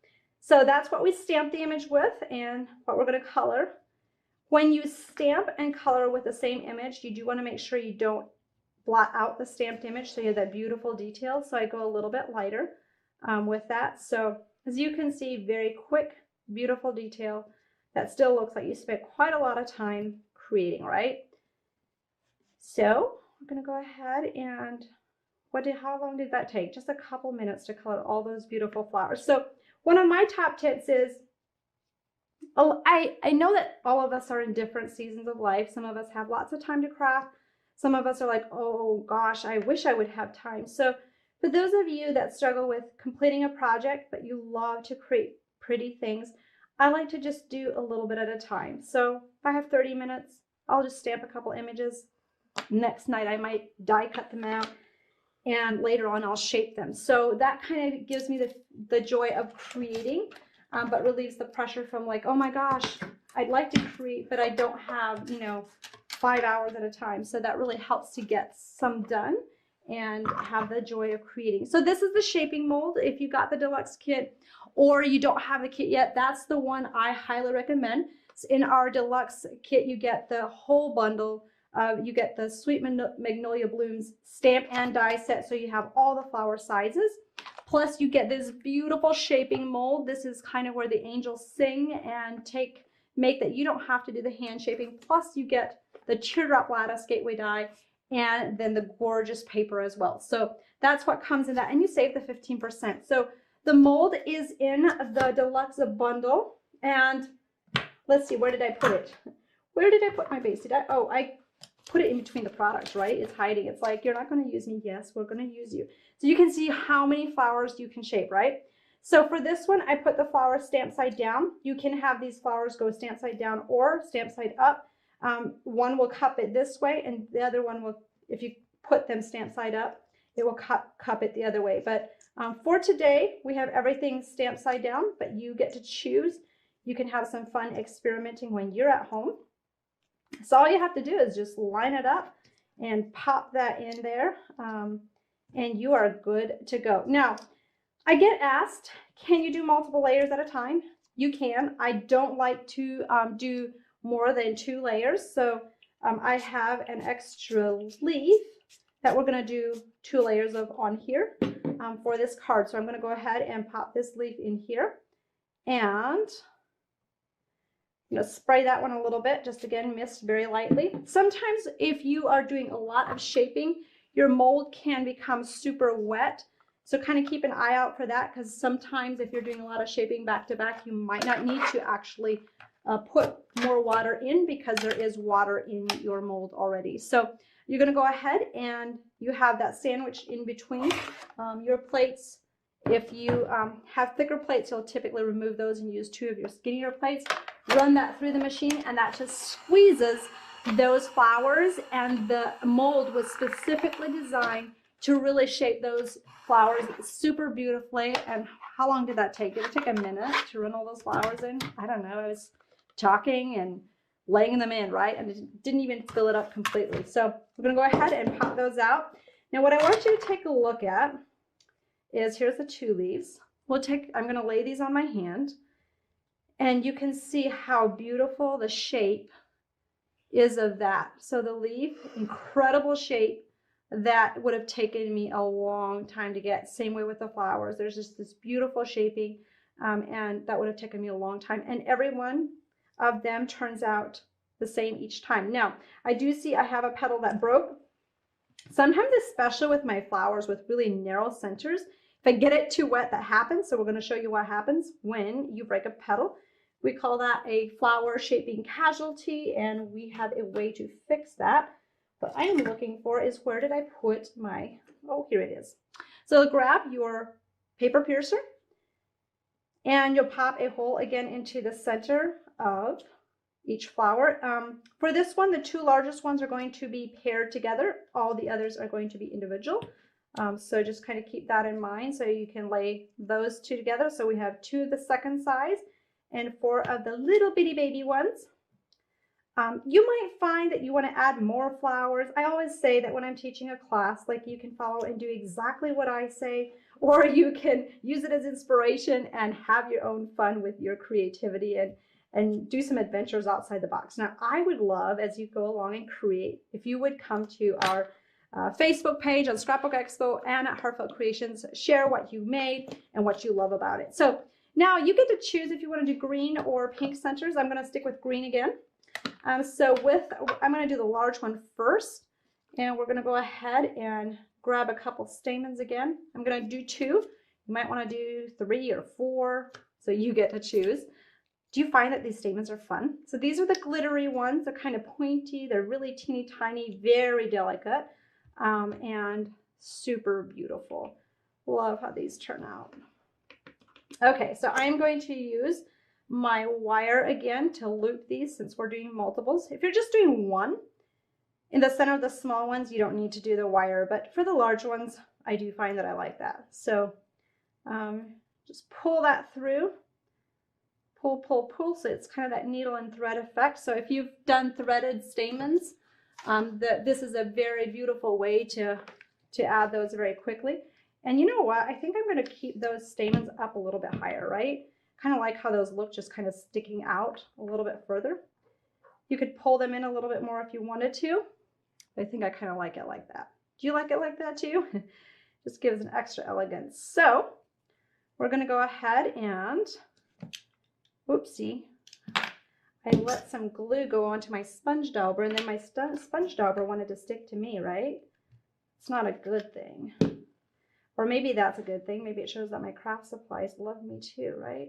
So that's what we stamp the image with and what we're going to color. When you stamp and color with the same image, you do want to make sure you don't blot out the stamped image so you have that beautiful detail. So I go a little bit lighter with that. So as you can see, very quick, beautiful detail that still looks like you spent quite a lot of time creating, right? So I'm going to go ahead and how long did that take? Just a couple minutes to color all those beautiful flowers. So one of my top tips is, I know that all of us are in different seasons of life. Some of us have lots of time to craft. Some of us are like, oh gosh, I wish I would have time. So for those of you that struggle with completing a project, but you love to create pretty things, I like to just do a little bit at a time. So if I have 30 minutes, I'll just stamp a couple images. Next night, I might die cut them out, and later on, I'll shape them. So that kind of gives me the joy of creating, but relieves the pressure from, like, oh my gosh, I'd like to create, but I don't have, 5 hours at a time. So that really helps to get some done and have the joy of creating. So this is the shaping mold. If you got the deluxe kit or you don't have the kit yet, that's the one I highly recommend. So in our deluxe kit, you get the whole bundle. You get the Sweet Magnolia Blooms stamp and die set, so you have all the flower sizes. Plus you get this beautiful shaping mold. This is kind of where the angels sing and make that you don't have to do the hand shaping. Plus you get the teardrop lattice gateway die and then the gorgeous paper as well. So that's what comes in that, and you save the 15%. So the mold is in the deluxe bundle, and let's see, where did I put it? Where did I put my base? Oh, I put it in between the products, right? It's hiding. It's like, you're not going to use me. Yes, we're going to use you. So you can see how many flowers you can shape, right? So for this one, I put the flowers stamp side down. You can have these flowers go stamp side down or stamp side up. One will cup it this way, and the other one will, if you put them stamp side up, it will cup it the other way. But for today, we have everything stamped side down, but you get to choose. You can have some fun experimenting when you're at home. So all you have to do is just line it up and pop that in there, and you are good to go. Now, I get asked, can you do multiple layers at a time? You can. I don't like to do more than 2 layers. So I have an extra leaf that we're going to do 2 layers of on here for this card. So I'm going to go ahead and pop this leaf in here, and spray that one a little bit, just again, mist very lightly. Sometimes if you are doing a lot of shaping, your mold can become super wet. So kind of keep an eye out for that, because sometimes if you're doing a lot of shaping back to back, you might not need to actually put more water in because there is water in your mold already. So you're going to go ahead and you have that sandwich in between your plates. If you have thicker plates, you'll typically remove those and use 2 of your skinnier plates. Run that through the machine, and that just squeezes those flowers, and the mold was specifically designed to really shape those flowers super beautifully. And how long did that take? Did it take a minute to run all those flowers in? I don't know. I was talking and laying them in, right? And it didn't even fill it up completely. So we're going to go ahead and pop those out. Now what I want you to take a look at is, here's the 2 leaves. I'm going to lay these on my hand, and you can see how beautiful the shape is of that. So the leaf, incredible shape that would have taken me a long time to get. Same way with the flowers. There's just this beautiful shaping, and that would have taken me a long time. And every one of them turns out the same each time. Now, I do see I have a petal that broke. Sometimes, especially with my flowers with really narrow centers, if I get it too wet, that happens. So we're going to show you what happens when you break a petal. We call that a flower shaping casualty, and we have a way to fix that. What I am looking for is, where did I put my, oh, here it is. So grab your paper piercer, and you'll pop a hole again into the center of each flower. For this one, the 2 largest ones are going to be paired together. All the others are going to be individual. So just kind of keep that in mind, so you can lay those 2 together. So we have 2 of the second size and 4 of the little bitty baby ones. You might find that you want to add more flowers. I always say that when I'm teaching a class, like, you can follow and do exactly what I say, or you can use it as inspiration and have your own fun with your creativity and do some adventures outside the box. Now, I would love, as you go along and create, if you would come to our Facebook page on Scrapbook Expo and at Heartfelt Creations, share what you made and what you love about it. So now you get to choose if you want to do green or pink centers. I'm going to stick with green again. I'm going to do the large one first, and we're going to go ahead and grab a couple stamens again. I'm going to do 2. You might want to do 3 or 4, so you get to choose. Do you find that these stamens are fun? So these are the glittery ones. They're kind of pointy. They're really teeny tiny, very delicate, and super beautiful. Love how these turn out. Okay, so I'm going to use my wire again to loop these, since we're doing multiples. If you're just doing 1, in the center of the small ones, you don't need to do the wire, but for the large ones, I do find that I like that. So just pull that through, pull, pull, pull, so it's kind of that needle and thread effect. So if you've done threaded stamens, this is a very beautiful way to add those very quickly. And you know what? I think I'm going to keep those stamens up a little bit higher, right? Kind of like how those look, just kind of sticking out a little bit further. You could pull them in a little bit more if you wanted to. I think I kind of like it like that. Do you like it like that too? Just gives an extra elegance. So we're going to go ahead and, whoopsie, I let some glue go onto my sponge dauber, and then my sponge dauber wanted to stick to me, right? It's not a good thing. Or maybe that's a good thing. Maybe it shows that my craft supplies love me too, right?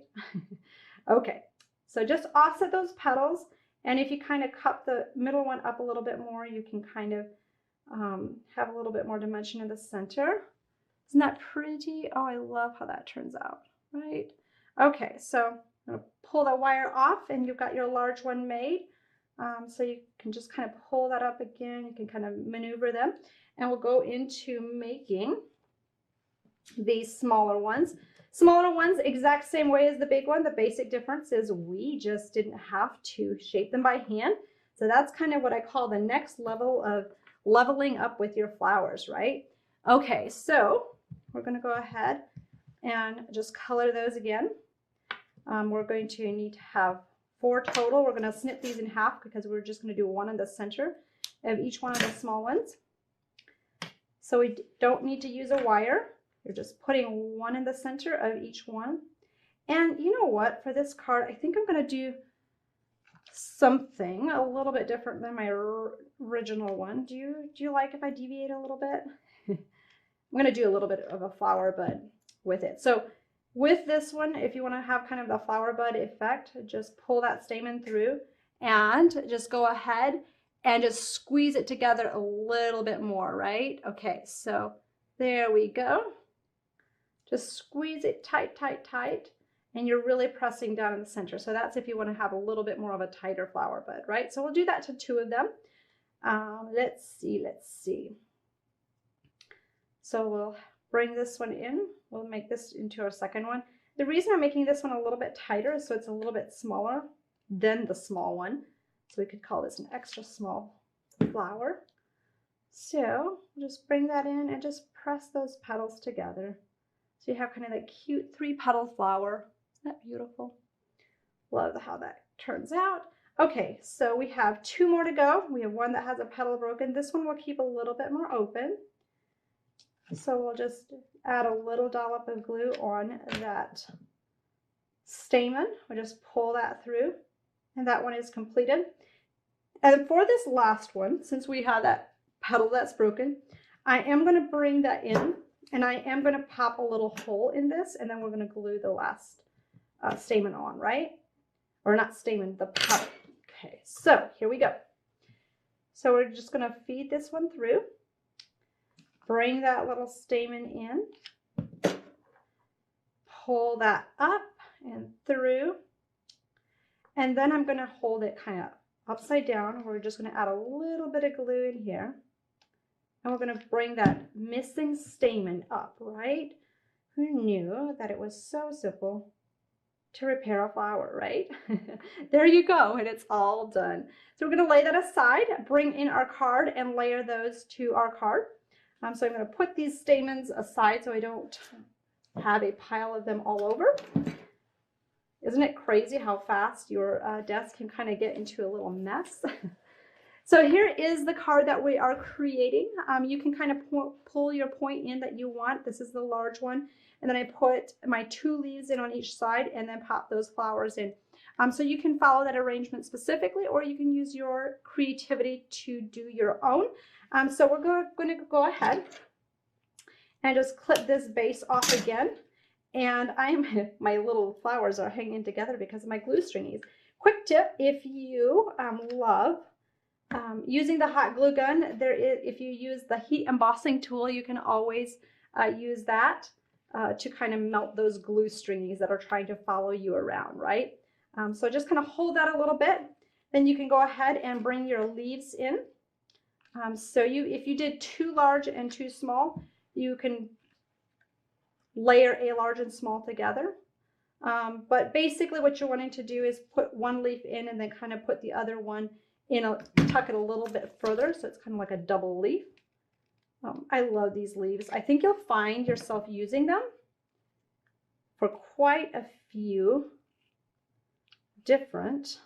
Okay, so just offset those petals, and if you kind of cup the middle one up a little bit more, you can kind of have a little bit more dimension in the center. Isn't that pretty? Oh, I love how that turns out, right? Okay, so I'm going to pull the wire off, and you've got your large one made. So you can just kind of pull that up again. You can kind of maneuver them, and we'll go into making these smaller ones. Smaller ones, exact same way as the big one. The basic difference is we just didn't have to shape them by hand. So that's kind of what I call the next level of leveling up with your flowers, right? Okay, so we're going to go ahead and just color those again. We're going to need to have 4 total. We're going to snip these in half because we're just going to do 1 in the center of each one of the small ones. So we don't need to use a wire. You're just putting 1 in the center of each one. And you know what? For this card, I think I'm going to do something a little bit different than my original one. Do you like if I deviate a little bit? I'm going to do a little bit of a flower bud with it. So with this one, if you want to have kind of the flower bud effect, just pull that stamen through and just go ahead and just squeeze it together a little bit more, right? Okay, so there we go. Just squeeze it tight, tight, tight, and you're really pressing down in the center. So that's if you want to have a little bit more of a tighter flower bud, right? So we'll do that to 2 of them. Let's see. So we'll bring this one in. We'll make this into our second one. The reason I'm making this one a little bit tighter is so it's a little bit smaller than the small one. So we could call this an extra small flower. So we'll just bring that in and just press those petals together. So you have kind of that cute 3-petal flower. Isn't that beautiful? Love how that turns out. Okay, so we have 2 more to go. We have one that has a petal broken. This one will keep a little bit more open. So we'll just add a little dollop of glue on that stamen. We'll just pull that through, and that one is completed. And for this last one, since we have that petal that's broken, I am going to bring that in, and I am going to pop a little hole in this, and then we're going to glue the last stamen on, right? Or not stamen, the petal. Okay, so here we go. So we're just going to feed this one through. Bring that little stamen in. Pull that up and through. And then I'm going to hold it kind of upside down. We're just going to add a little bit of glue in here. And we're going to bring that missing stamen up, right? Who knew that it was so simple to repair a flower, right? There you go, and it's all done. So we're going to lay that aside, bring in our card, and layer those to our card. So I'm going to put these stamens aside so I don't have a pile of them all over. Isn't it crazy how fast your desk can kind of get into a little mess? So here is the card that we are creating. You can kind of pull your point in that you want. This is the large one. And then I put my 2 leaves in on each side and then pop those flowers in. So you can follow that arrangement specifically, or you can use your creativity to do your own. So we're going to go ahead and just clip this base off again. And my little flowers are hanging together because of my glue stringies. Quick tip, if you love using the hot glue gun, if you use the heat embossing tool, you can always use that to kind of melt those glue stringies that are trying to follow you around, right? So just kind of hold that a little bit. Then you can go ahead and bring your leaves in. So if you did 2 large and 2 small, you can layer a large and small together. But basically what you're wanting to do is put 1 leaf in and then kind of put the other one in, tuck it a little bit further, so it's kind of like a double leaf. I love these leaves. I think you'll find yourself using them for quite a few different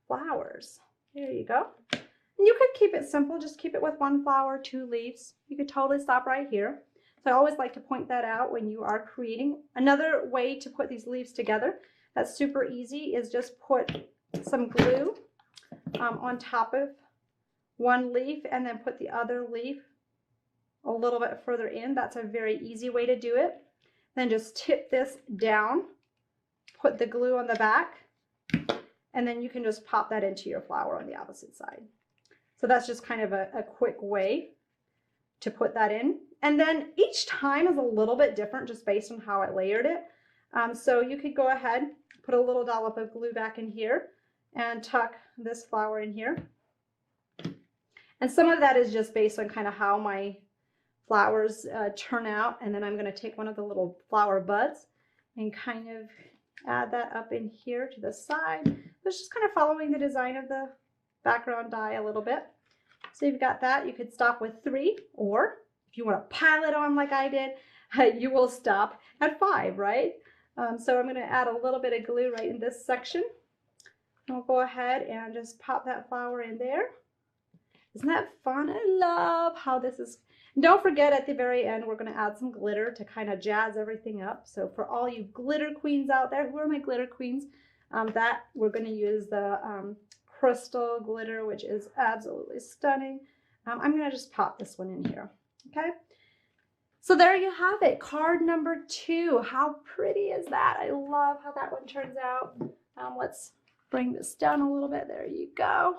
flowers. There you go. And you could keep it simple, just keep it with 1 flower, 2 leaves. You could totally stop right here. So I always like to point that out when you are creating. Another way to put these leaves together that's super easy is just put some glue on top of 1 leaf and then put the other leaf a little bit further in. That's a very easy way to do it. Then just tip this down, put the glue on the back, and then you can just pop that into your flower on the opposite side. So that's just kind of a quick way to put that in. And then each time is a little bit different just based on how I layered it. So you could go ahead, put a little dollop of glue back in here and tuck this flower in here. And some of that is just based on kind of how my flowers turn out. And then I'm going to take one of the little flower buds and kind of add that up in here to the side. It's just kind of following the design of the background die a little bit. So you've got that. You could stop with 3, or if you want to pile it on like I did, you will stop at 5, right? So I'm going to add a little bit of glue right in this section. I'll go ahead and just pop that flower in there. Isn't that fun? I love how this is. And don't forget, at the very end, we're going to add some glitter to kind of jazz everything up. So for all you glitter queens out there, who are my glitter queens? That we're going to use the crystal glitter, which is absolutely stunning. I'm going to just pop this one in here. Okay. So there you have it. Card number 2. How pretty is that? I love how that one turns out. Let's bring this down a little bit. There you go.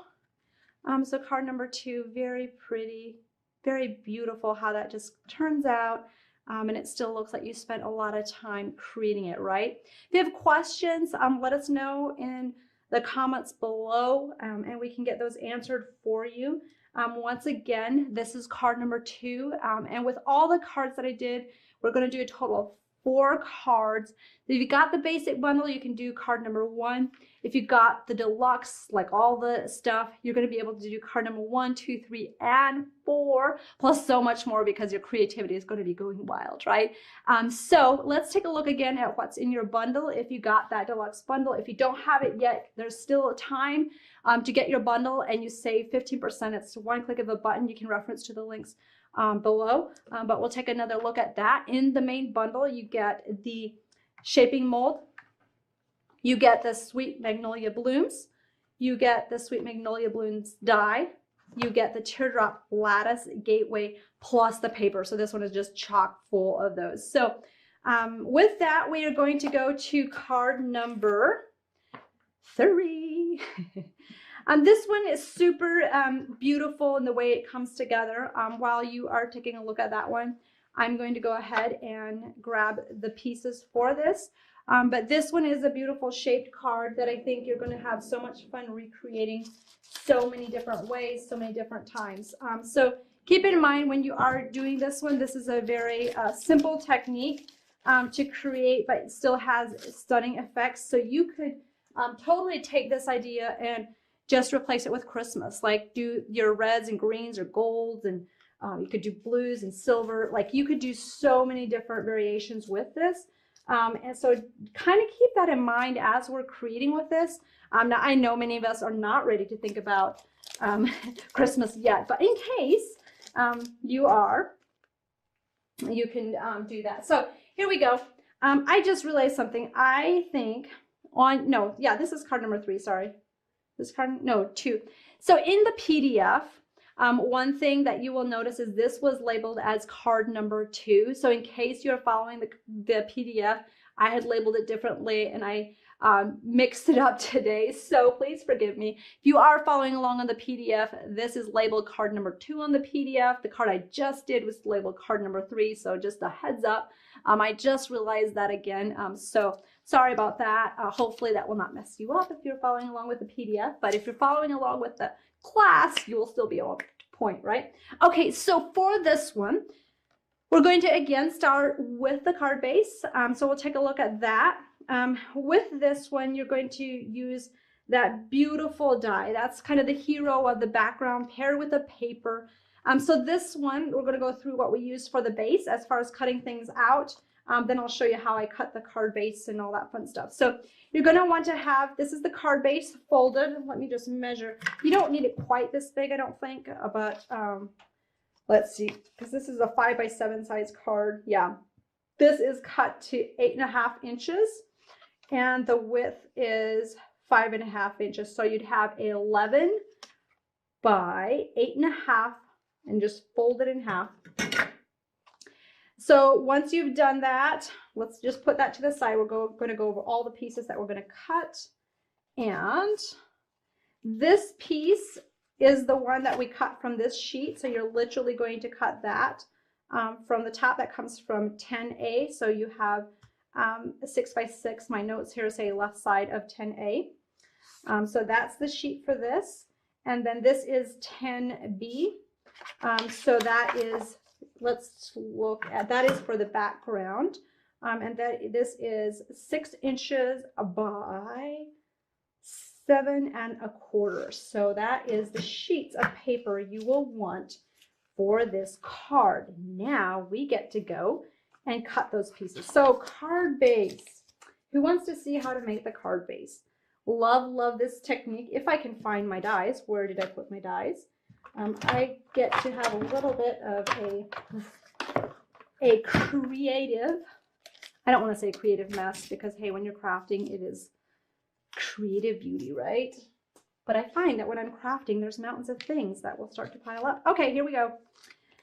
So card number 2, very pretty, very beautiful how that just turns out. And it still looks like you spent a lot of time creating it, right? If you have questions, let us know in the comments below, and we can get those answered for you. Once again, this is card number 2, and with all the cards that I did, we're going to do a total of 4 cards. If you got the basic bundle, you can do card number 1. If you got the deluxe, like all the stuff, you're going to be able to do card number 1, 2, 3, and 4, plus so much more because your creativity is going to be going wild, right? So let's take a look again at what's in your bundle. If you got that deluxe bundle, if you don't have it yet, there's still time to get your bundle, and you save 15%. It's one click of a button. You can reference to the links below, but we'll take another look at that. In the main bundle, you get the shaping mold, you get the Sweet Magnolia Blooms, you get the Sweet Magnolia Blooms die, you get the Teardrop Lattice Gateway, plus the paper. So this one is just chock full of those. So with that, we are going to go to card number 3. This one is super beautiful in the way it comes together. While you are taking a look at that one, I'm going to go ahead and grab the pieces for this. But this one is a beautiful shaped card that I think you're going to have so much fun recreating so many different ways, so many different times. So keep in mind when you are doing this one, this is a very simple technique to create, but it still has stunning effects. So you could totally take this idea and just replace it with Christmas, like do your reds and greens or golds, and you could do blues and silver. Like you could do so many different variations with this. And so kind of keep that in mind as we're creating with this. Now I know many of us are not ready to think about Christmas yet, but in case you are, you can do that. So here we go. I just realized something. I think this is card number 3, sorry. This card, no, 2. So in the PDF, one thing that you will notice is this was labeled as card number 2. So in case you're following the PDF, I had labeled it differently and I mixed it up today. So please forgive me. If you are following along on the PDF, this is labeled card number 2 on the PDF. The card I just did was labeled card number 3. So just a heads up. I just realized that again. So sorry about that. Hopefully that will not mess you up if you're following along with the PDF. But if you're following along with the class, you will still be able to point, right? Okay, so for this one, we're going to again start with the card base. So we'll take a look at that. With this one, you're going to use that beautiful die. That's kind of the hero of the background paired with the paper. So this one, we're going to go through what we use for the base as far as cutting things out. Then I'll show you how I cut the card base and all that fun stuff. So you're going to want to have, this is the card base folded. Let me just measure. You don't need it quite this big, I don't think, but let's see, because this is a 5x7 size card. Yeah, this is cut to 8.5 inches and the width is 5.5 inches. So you'd have 11 by 8.5 and just fold it in half. So once you've done that, let's just put that to the side. We're going to go over all the pieces that we're going to cut. And this piece is the one that we cut from this sheet. So you're literally going to cut that from the top. That comes from 10A. So you have a 6x6. My notes here say left side of 10A. So that's the sheet for this. And then this is 10B. So that is, let's look at, that is for the background. And this is 6 inches by 7.25. So that is the sheets of paper you will want for this card. Now we get to go and cut those pieces. So card base. Who wants to see how to make the card base? Love this technique. If I can find my dies. Where did I put my dies? I get to have a little bit of a creative, I don't want to say creative mess because, hey, when you're crafting, it is creative beauty, right? But I find that when I'm crafting, there's mountains of things that will start to pile up. Okay, here we go.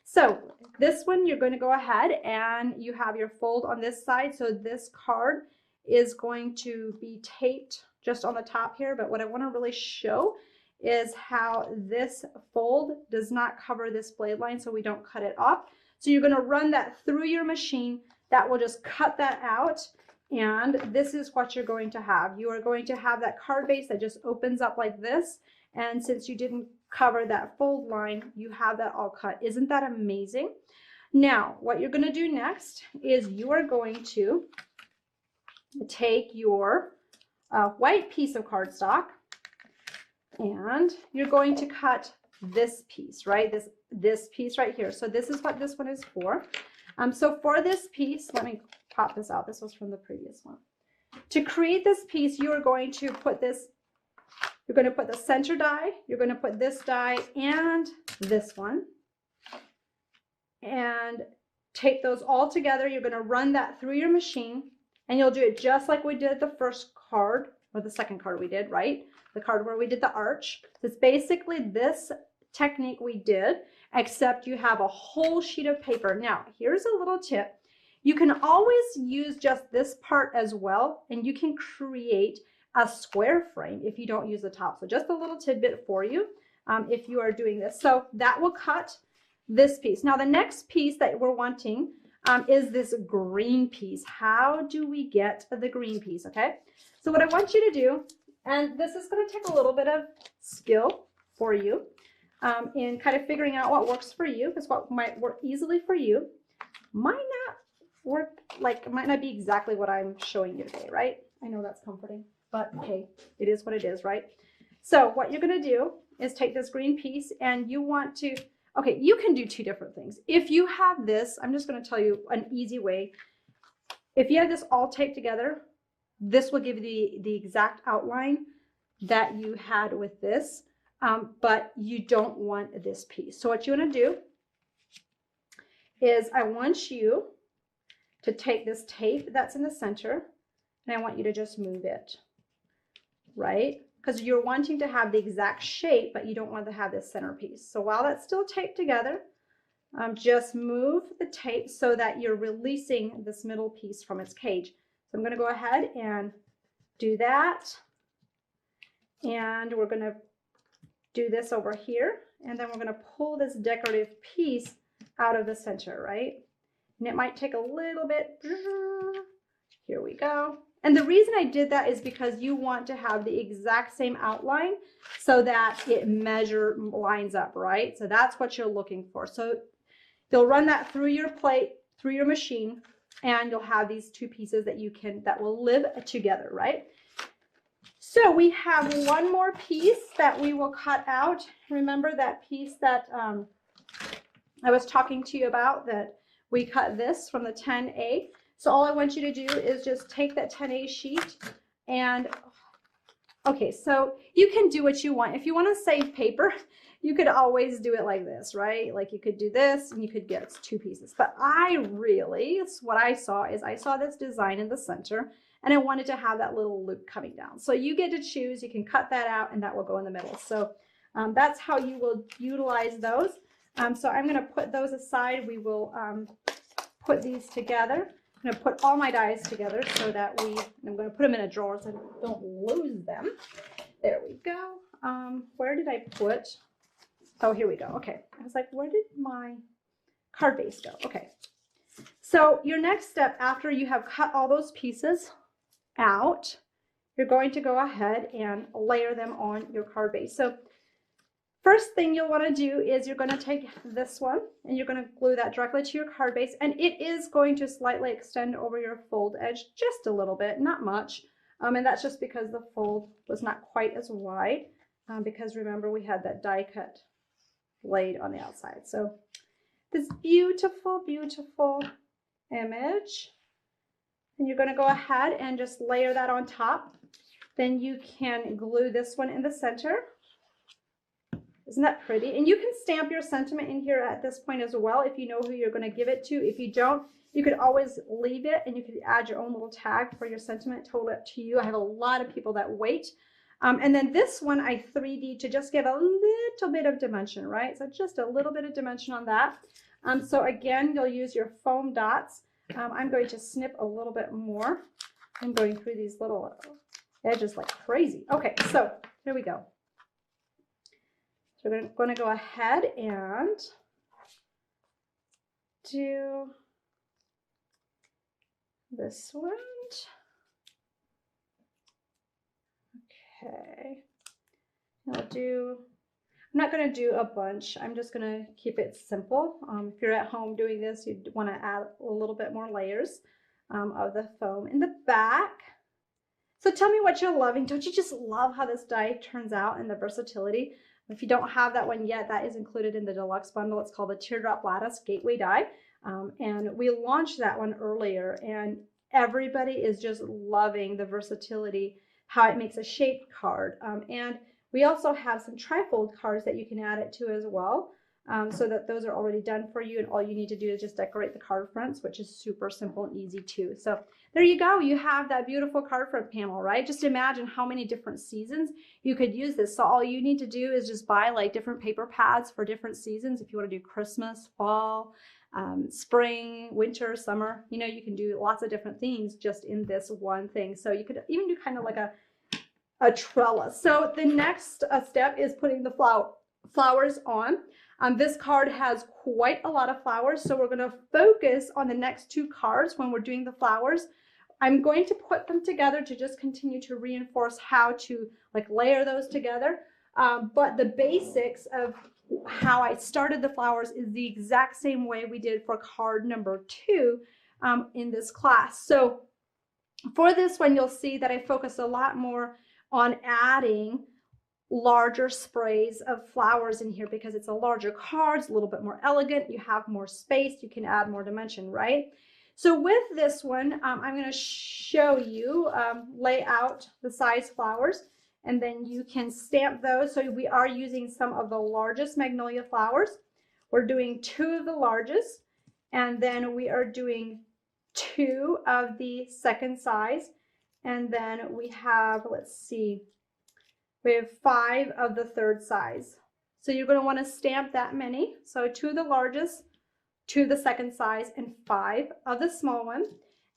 So this one, you're going to go ahead and you have your fold on this side. So this card is going to be taped just on the top here, but what I want to really show is how this fold does not cover this blade line, so we don't cut it off. So you're going to run that through your machine. That will just cut that out, and this is what you're going to have. You are going to have that card base that just opens up like this, and since you didn't cover that fold line, you have that all cut. Isn't that amazing? Now, what you're going to do next is you are going to take your white piece of cardstock, and you're going to cut this piece, right? This piece right here. So this is what this one is for. So for this piece, let me pop this out. This was from the previous one. To create this piece, you are going to put this, you're going to put the center die, you're going to put this die and this one, and take those all together. You're going to run that through your machine, and you'll do it just like we did the first card, or the second card we did, right? The card where we did the arch. It's basically this technique we did, except you have a whole sheet of paper. Now, here's a little tip. You can always use just this part as well, and you can create a square frame if you don't use the top. So just a little tidbit for you if you are doing this. So that will cut this piece. Now, the next piece that we're wanting is this green piece. How do we get the green piece, okay? So what I want you to do, and this is going to take a little bit of skill for you in kind of figuring out what works for you, because what might work easily for you might not work, like, it might not be exactly what I'm showing you today, right? I know that's comforting, but hey, it is what it is, right? So what you're going to do is take this green piece, and you want to, okay, you can do two different things. If you have this, I'm just going to tell you an easy way. If you have this all taped together, this will give you the exact outline that you had with this, but you don't want this piece. So what you want to do is I want you to take this tape that's in the center, and I want you to just move it, right? Because you're wanting to have the exact shape, but you don't want to have this center piece. So while that's still taped together, just move the tape so that you're releasing this middle piece from its cage. So I'm going to go ahead and do that, and we're going to do this over here, and then we're going to pull this decorative piece out of the center, right? And it might take a little bit. Here we go. And the reason I did that is because you want to have the exact same outline so that it lines up, right? So that's what you're looking for. So you'll run that through your plate, through your machine, and you'll have these two pieces that will live together, right? So we have one more piece that we will cut out. Remember that piece that I was talking to you about, that we cut this from the 10A. So all I want you to do is just take that 10A sheet and, okay, so you can do what you want. If you want to save paper, you could always do it like this, right? Like you could do this and you could get two pieces. But what I saw is I saw this design in the center, and I wanted to have that little loop coming down. So you get to choose. You can cut that out, and that will go in the middle. So that's how you will utilize those. So I'm going to put those aside. We will put these together. I'm going to put all my dies together so that I'm going to put them in a drawer so I don't lose them. There we go. Where did I put? Oh, here we go. Okay. I was like, where did my card base go? Okay. So your next step after you have cut all those pieces out, you're going to go ahead and layer them on your card base. So first thing you'll want to do is you're going to take this one and you're going to glue that directly to your card base, and it is going to slightly extend over your fold edge just a little bit, not much, and that's just because the fold was not quite as wide, because remember we had that die cut blade on the outside. So this beautiful, beautiful image, and you're going to go ahead and just layer that on top. Then you can glue this one in the center. Isn't that pretty? And you can stamp your sentiment in here at this point as well if you know who you're going to give it to. If you don't, you could always leave it and you could add your own little tag for your sentiment. Totally up to you. I have a lot of people that wait. And then this one I 3D to just give a little bit of dimension, right? So just a little bit of dimension on that. So again, you'll use your foam dots. I'm going to snip a little bit more. I'm going through these little edges like crazy. Okay, so here we go. So we're going to go ahead and do this one. Okay. I'm not going to do a bunch. I'm just going to keep it simple. If you're at home doing this, you'd want to add a little bit more layers of the foam in the back. So tell me what you're loving. Don't you just love how this die turns out and the versatility? If you don't have that one yet, that is included in the deluxe bundle. It's called the Teardrop Lattice Gateway Die. And we launched that one earlier, and everybody is just loving the versatility, how it makes a shaped card. And we also have some trifold cards that you can add it to as well, so that those are already done for you, and all you need to do is just decorate the card fronts, which is super simple and easy too. So there you go. You have that beautiful card front panel, right? Just imagine how many different seasons you could use this. So all you need to do is just buy like different paper pads for different seasons. If you want to do Christmas, fall, spring, winter, summer, you know, you can do lots of different themes just in this one thing. So you could even do kind of like a trellis. So the next step is putting the flowers on. This card has quite a lot of flowers, so we're going to focus on the next two cards when we're doing the flowers. I'm going to put them together to just continue to reinforce how to like layer those together. But the basics of how I started the flowers is the exact same way we did for card number 2 in this class. So for this one, you'll see that I focus a lot more on adding larger sprays of flowers in here because it's a larger card, it's a little bit more elegant, you have more space, you can add more dimension, right? So with this one, I'm going to show you lay out the size flowers, and then you can stamp those. So we are using some of the largest magnolia flowers. We're doing 2 of the largest, and then we are doing 2 of the second size, and then we have, let's see, we have 5 of the third size. So you're going to want to stamp that many. So 2 of the largest, 2 of the second size, and 5 of the small one.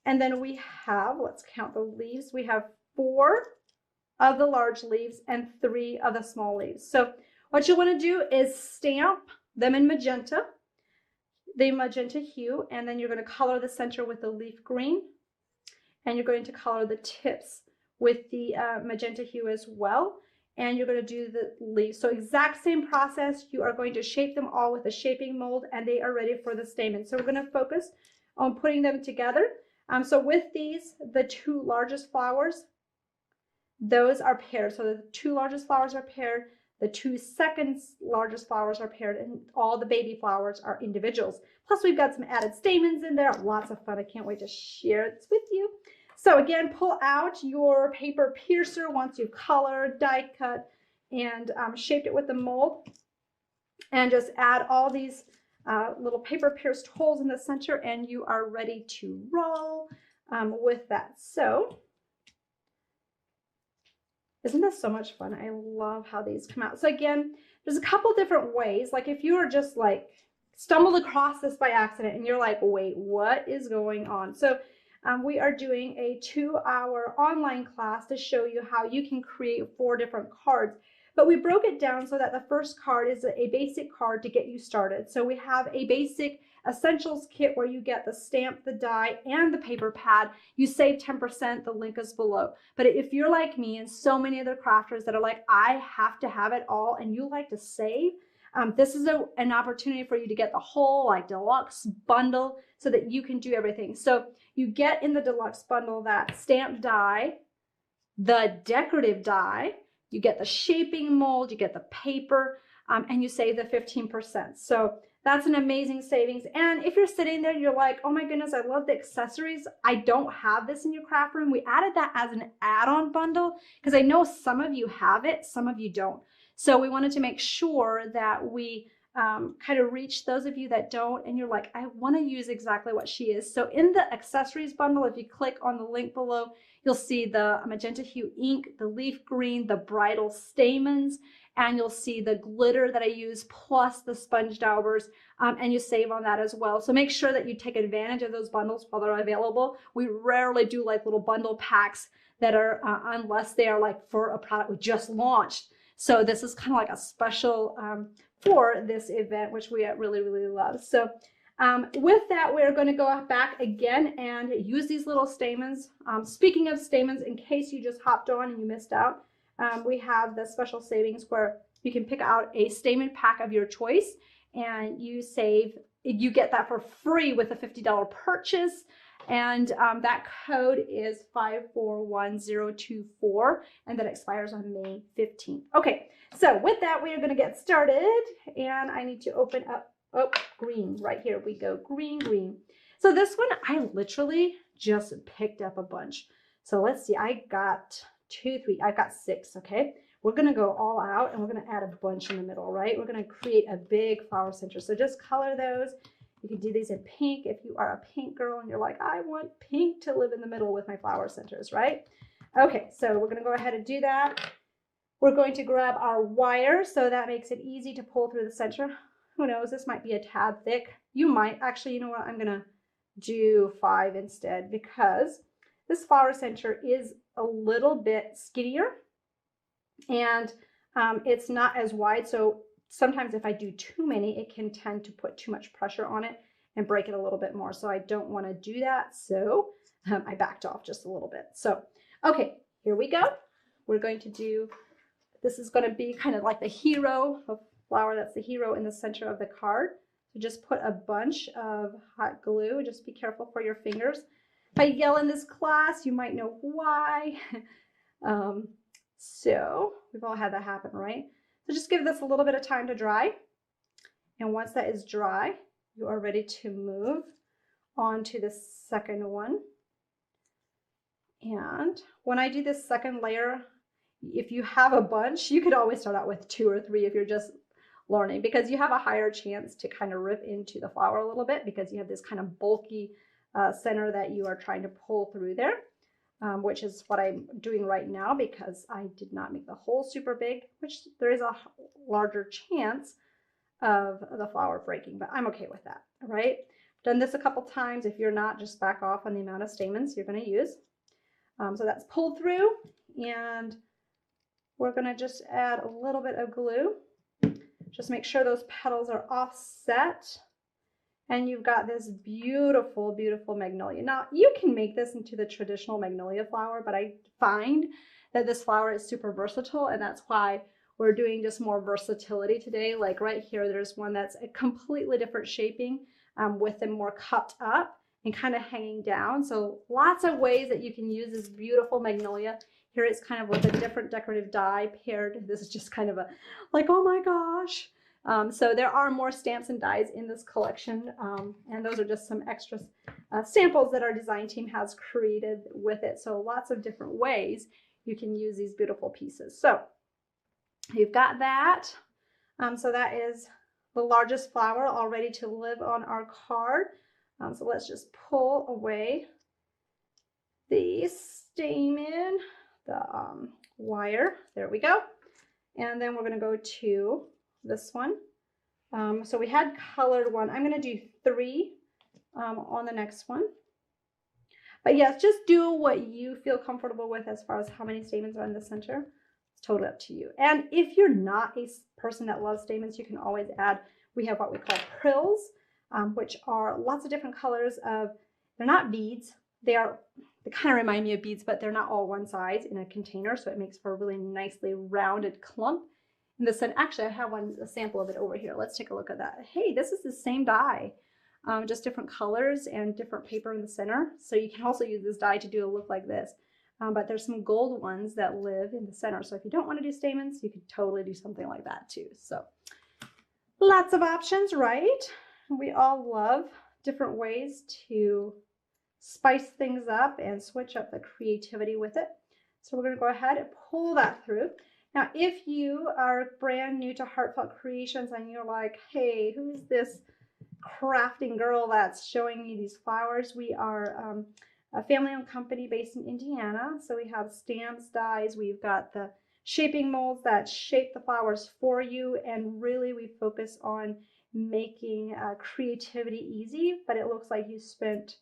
And then we have, let's count the leaves, we have 4 of the large leaves and 3 of the small leaves. So what you want to do is stamp them in magenta, the magenta hue, and then you're going to color the center with the leaf green, and you're going to color the tips with the magenta hue as well. And you're going to do the leaves. So exact same process. You are going to shape them all with a shaping mold, and they are ready for the stamen. So we're going to focus on putting them together. So with these, the 2 largest flowers, those are paired. So the 2 largest flowers are paired, the 2 second largest flowers are paired, and all the baby flowers are individuals. Plus we've got some added stamens in there. Lots of fun. I can't wait to share this with you. So again, pull out your paper piercer once you've colored, die cut, and shaped it with the mold, and just add all these little paper pierced holes in the center, and you are ready to roll with that. So isn't this so much fun? I love how these come out. So again, there's a couple different ways. Like if you are just like stumbled across this by accident and you're like, wait, what is going on? So we are doing a 2-hour online class to show you how you can create 4 different cards. But we broke it down so that the first card is a basic card to get you started. So we have a basic essentials kit where you get the stamp, the die, and the paper pad. You save 10%. The link is below. But if you're like me and so many other crafters that are like, I have to have it all, and you like to save, this is an opportunity for you to get the whole like deluxe bundle so that you can do everything. So you get in the deluxe bundle that stamped die, the decorative die, you get the shaping mold, you get the paper, and you save the 15%. So that's an amazing savings. And if you're sitting there, you're like, oh my goodness, I love the accessories. I don't have this in your craft room. We added that as an add-on bundle because I know some of you have it, some of you don't. So we wanted to make sure that we kind of reach those of you that don't, and you're like, I want to use exactly what she is. So in the accessories bundle, if you click on the link below, you'll see the magenta hue ink, the leaf green, the bridal stamens, and you'll see the glitter that I use plus the sponge daubers, and you save on that as well. So make sure that you take advantage of those bundles while they're available. We rarely do like little bundle packs that are, unless they are like for a product we just launched. So this is kind of like a special for this event, which we really, really love. So with that, we're going to go back again and use these little stamens. Speaking of stamens, in case you just hopped on and you missed out, we have the special savings where you can pick out a stamen pack of your choice and you get that for free with a $50 purchase. And that code is 541024, and that expires on May 15th. Okay, so with that, we are going to get started, and I need to open up, oh, green, right here we go, green, green. So this one, I literally just picked up a bunch. So let's see, I got 2, 3, I've got 6, okay? We're going to go all out, and we're going to add a bunch in the middle, right? We're going to create a big flower center. So just color those. You can do these in pink if you are a pink girl and you're like, I want pink to live in the middle with my flower centers, right? Okay, so we're going to go ahead and do that. We're going to grab our wire, so that makes it easy to pull through the center. Who knows, this might be a tad thick. You might, actually, you know what, I'm going to do 5 instead, because this flower center is a little bit skinnier and it's not as wide. So sometimes if I do too many, it can tend to put too much pressure on it and break it a little bit more. So I don't want to do that. So I backed off just a little bit. So, okay, here we go. We're going to do, this is going to be kind of like the hero of flower. That's the hero in the center of the card. So just put a bunch of hot glue. Just be careful for your fingers. If I yell in this class, you might know why. So we've all had that happen, right? So just give this a little bit of time to dry. And once that is dry, you are ready to move on to the second one. And when I do this second layer, if you have a bunch, you could always start out with 2 or 3 if you're just learning, because you have a higher chance to kind of rip into the flower a little bit because you have this kind of bulky center that you are trying to pull through there. Which is what I'm doing right now because I did not make the hole super big, which there is a larger chance of the flower breaking, but I'm okay with that, all right? Done this a couple times. If you're not, just back off on the amount of stamens you're going to use. So that's pulled through, and we're going to just add a little bit of glue. Just make sure those petals are offset. And you've got this beautiful, beautiful magnolia. Now, you can make this into the traditional magnolia flower, but I find that this flower is super versatile, and that's why we're doing just more versatility today. Like right here, there's one that's a completely different shaping with them more cupped up and kind of hanging down. So lots of ways that you can use this beautiful magnolia. Here it's kind of with a different decorative dye paired. This is just kind of a, like, oh my gosh. So there are more stamps and dies in this collection, and those are just some extra samples that our design team has created with it. So lots of different ways you can use these beautiful pieces. So you've got that. So that is the largest flower all ready to live on our card. So let's just pull away the stamen, the wire. There we go. And then we're going to go to this one. So we had colored one. I'm going to do 3 on the next one. But yes, just do what you feel comfortable with as far as how many stamens are in the center. It's totally up to you. And if you're not a person that loves stamens, you can always add, we have what we call prills, which are lots of different colors of, they're not beads. They kind of remind me of beads, but they're not all one size in a container. So it makes for a really nicely rounded clump. In the center, actually, I have a sample of it over here. Let's take a look at that. Hey, this is the same die, just different colors and different paper in the center. So you can also use this die to do a look like this. But there's some gold ones that live in the center. So if you don't want to do stamens, you could totally do something like that too. So lots of options, right? We all love different ways to spice things up and switch up the creativity with it. So we're going to go ahead and pull that through. Now, if you are brand new to Heartfelt Creations and you're like, hey, who's this crafting girl that's showing me these flowers? We are a family-owned company based in Indiana. So we have stamps, dies, we've got the shaping molds that shape the flowers for you. And really, we focus on making creativity easy, but it looks like you spent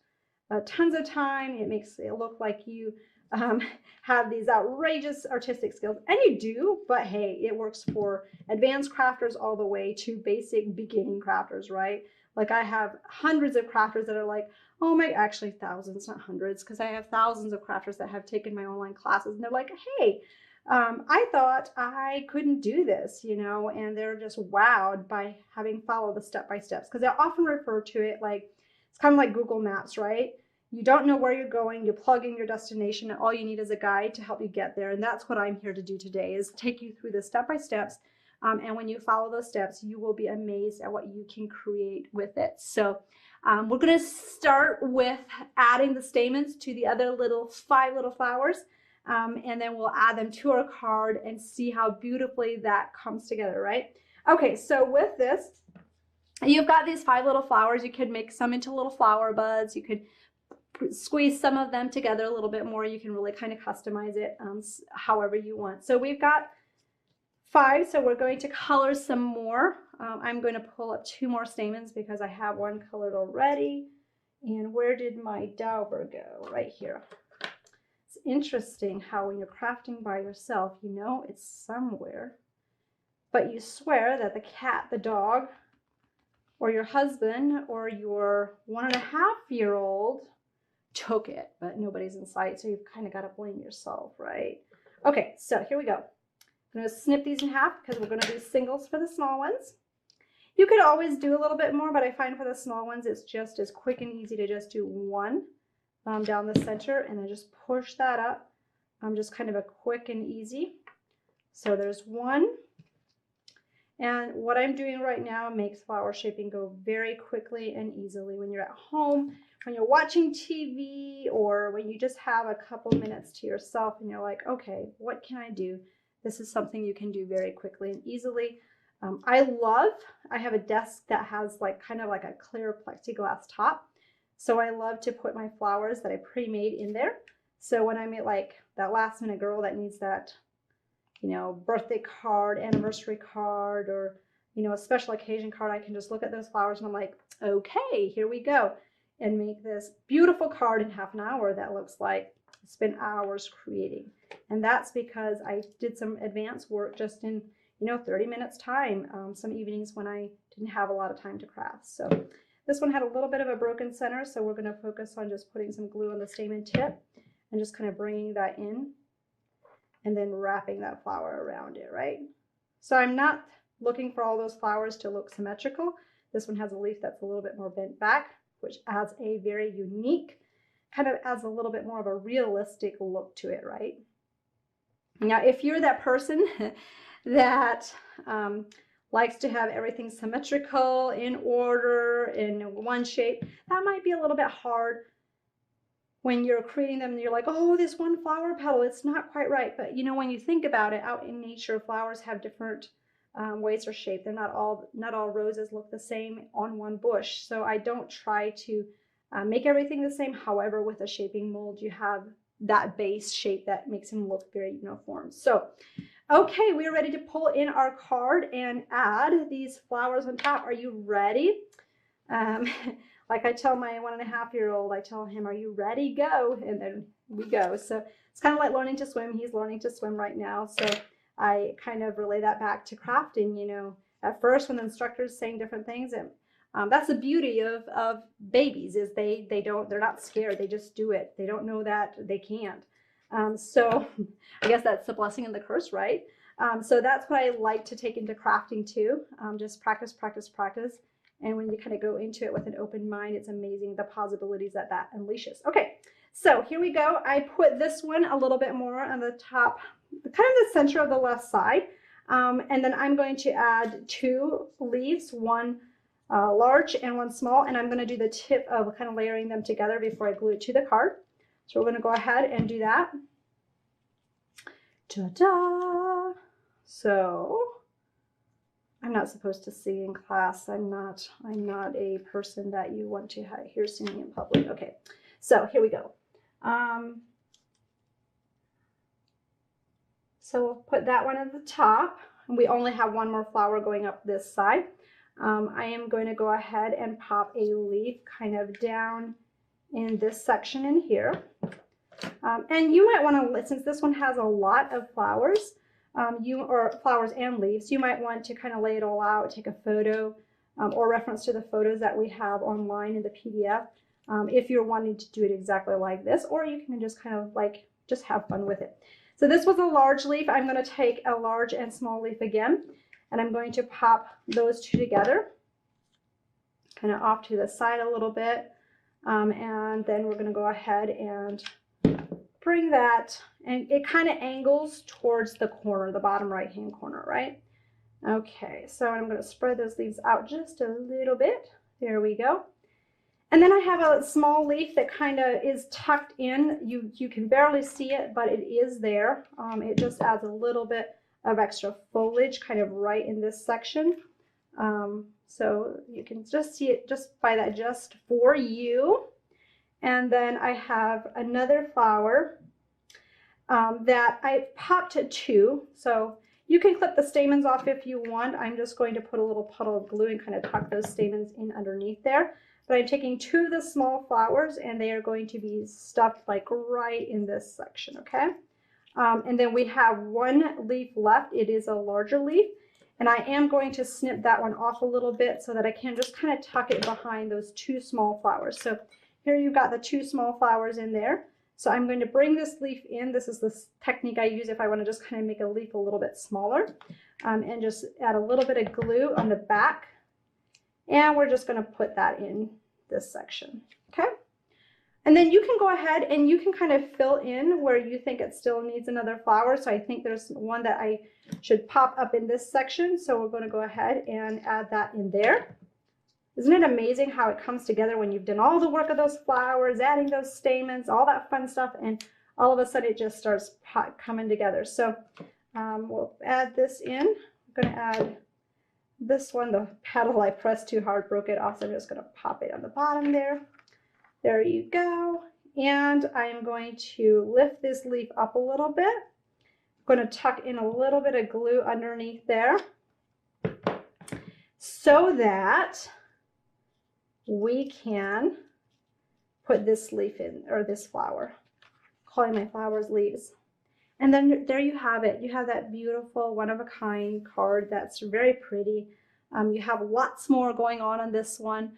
tons of time. It makes it look like you have these outrageous artistic skills, and you do, but hey, it works for advanced crafters all the way to basic beginning crafters, right? Like I have hundreds of crafters that are like, oh my, actually thousands, not hundreds, because I have thousands of crafters that have taken my online classes, and they're like, hey, I thought I couldn't do this, you know, and they're just wowed by having followed the step-by-steps, because I often refer to it like, it's kind of like Google Maps, right? You don't know where you're going, you plug in your destination, and all you need is a guide to help you get there. And that's what I'm here to do today, is take you through the step-by-steps. And when you follow those steps, you will be amazed at what you can create with it. So we're going to start with adding the stamens to the other five little flowers. And then we'll add them to our card and see how beautifully that comes together, right? Okay, so with this, you've got these 5 little flowers. You could make some into little flower buds. You could squeeze some of them together a little bit more. You can really kind of customize it however you want. So we've got 5, so we're going to color some more. I'm going to pull up 2 more stamens because I have one colored already. And where did my dauber go? Right here. It's interesting how when you're crafting by yourself, you know it's somewhere, but you swear that the cat, the dog, or your husband, or your 1.5-year-old took it, but nobody's in sight, so you've kind of got to blame yourself, right? Okay, so here we go. I'm going to snip these in half because we're going to do singles for the small ones. You could always do a little bit more, but I find for the small ones, it's just as quick and easy to just do one down the center and then just push that up. Just kind of a quick and easy. So there's one. And what I'm doing right now makes flower shaping go very quickly and easily when you're at home, when you're watching TV, or when you just have a couple minutes to yourself and you're like, okay, what can I do? This is something you can do very quickly and easily. I have a desk that has like kind of like a clear plexiglass top. So I love to put my flowers that I pre-made in there. So when I'm at like that last minute girl that needs that, you know, birthday card, anniversary card, or, you know, a special occasion card, I can just look at those flowers and I'm like, okay, here we go, and make this beautiful card in half an hour that looks like it's been hours creating. And that's because I did some advanced work just in, you know, 30 minutes time, some evenings when I didn't have a lot of time to craft. So this one had a little bit of a broken center, so we're going to focus on just putting some glue on the stamen tip and just kind of bringing that in and then wrapping that flower around it, right? So I'm not looking for all those flowers to look symmetrical. This one has a leaf that's a little bit more bent back, which adds a very unique, kind of adds a little bit more of a realistic look to it, right? Now, if you're that person that likes to have everything symmetrical, in order, in one shape, that might be a little bit hard when you're creating them and you're like, oh, this one flower petal, it's not quite right. But you know, when you think about it, out in nature, flowers have different ways they're shaped. They're not all roses look the same on one bush. So I don't try to make everything the same. However, with a shaping mold, you have that base shape that makes them look very uniform. So, okay, we're ready to pull in our card and add these flowers on top. Are you ready? Like I tell my 1.5-year-old, I tell him, are you ready? Go. And then we go. So it's kind of like learning to swim. He's learning to swim right now. So I kind of relay that back to crafting. You know, at first when the instructor's saying different things, and that's the beauty of babies, is they're not scared. They just do it. They don't know that they can't. So I guess that's the blessing and the curse, right? So that's what I like to take into crafting too. Just practice, practice, practice. And when you kind of go into it with an open mind, it's amazing the possibilities that unleashes. Okay, so here we go. I put this one a little bit more on the top, kind of the center of the left side. And then I'm going to add 2 leaves, one large and one small. And I'm going to do the tip of kind of layering them together before I glue it to the card. So we're going to go ahead and do that. Ta-da! So I'm not supposed to sing in class. I'm not a person that you want to hear singing in public. Okay, so here we go. So we'll put that one at the top. We only have one more flower going up this side. I am going to go ahead and pop a leaf kind of down in this section in here. And you might want to, since this one has a lot of flowers, or flowers and leaves, you might want to kind of lay it all out, take a photo, or reference to the photos that we have online in the PDF, if you're wanting to do it exactly like this, or you can just kind of like, just have fun with it. So this was a large leaf. I'm going to take a large and small leaf again, and I'm going to pop those two together, kind of off to the side a little bit, and then we're going to go ahead and bring that, and it kind of angles towards the corner, the bottom right hand corner, right? Okay, so I'm going to spread those leaves out just a little bit. There we go. And then I have a small leaf that kind of is tucked in. You can barely see it, but it is there. It just adds a little bit of extra foliage kind of right in this section. So you can just see it just by that, just for you. And then I have another flower that I popped two. So you can clip the stamens off if you want. I'm just going to put a little puddle of glue and kind of tuck those stamens in underneath there. But I'm taking two of the small flowers, and they are going to be stuffed like right in this section, okay? And then we have one leaf left. It is a larger leaf. And I am going to snip that one off a little bit so that I can just kind of tuck it behind those two small flowers. So here you've got the two small flowers in there. So I'm going to bring this leaf in. This is the technique I use if I want to just kind of make a leaf a little bit smaller, and just add a little bit of glue on the back. And we're just going to put that in this section, okay? And then you can go ahead and you can kind of fill in where you think it still needs another flower. So I think there's one that I should pop up in this section. So we're going to go ahead and add that in there. Isn't it amazing how it comes together when you've done all the work of those flowers, adding those stamens, all that fun stuff, and all of a sudden it just starts coming together. So we'll add this in. I'm going to add this one. The petal I pressed too hard, broke it off, so I'm just going to pop it on the bottom there. There you go. And I'm going to lift this leaf up a little bit. I'm going to tuck in a little bit of glue underneath there so that we can put this leaf in, or this flower, calling my flowers leaves. And then there you have it. You have that beautiful one-of-a-kind card that's very pretty. You have lots more going on this one.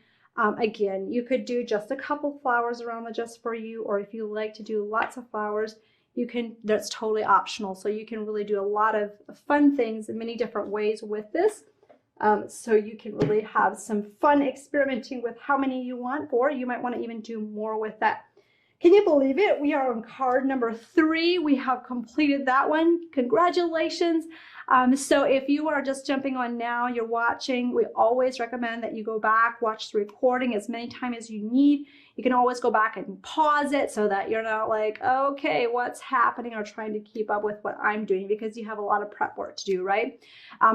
Again, you could do just a couple flowers around the just for you, or if you like to do lots of flowers, you can, that's totally optional. So you can really do a lot of fun things in many different ways with this. So you can really have some fun experimenting with how many you want, or you might want to even do more with that. Can you believe it? We are on card number 3. We have completed that one. Congratulations. So if you are just jumping on now, you're watching, we always recommend that you go back, watch the recording as many times as you need. You can always go back and pause it so that you're not like, okay, what's happening, or trying to keep up with what I'm doing, because you have a lot of prep work to do, right?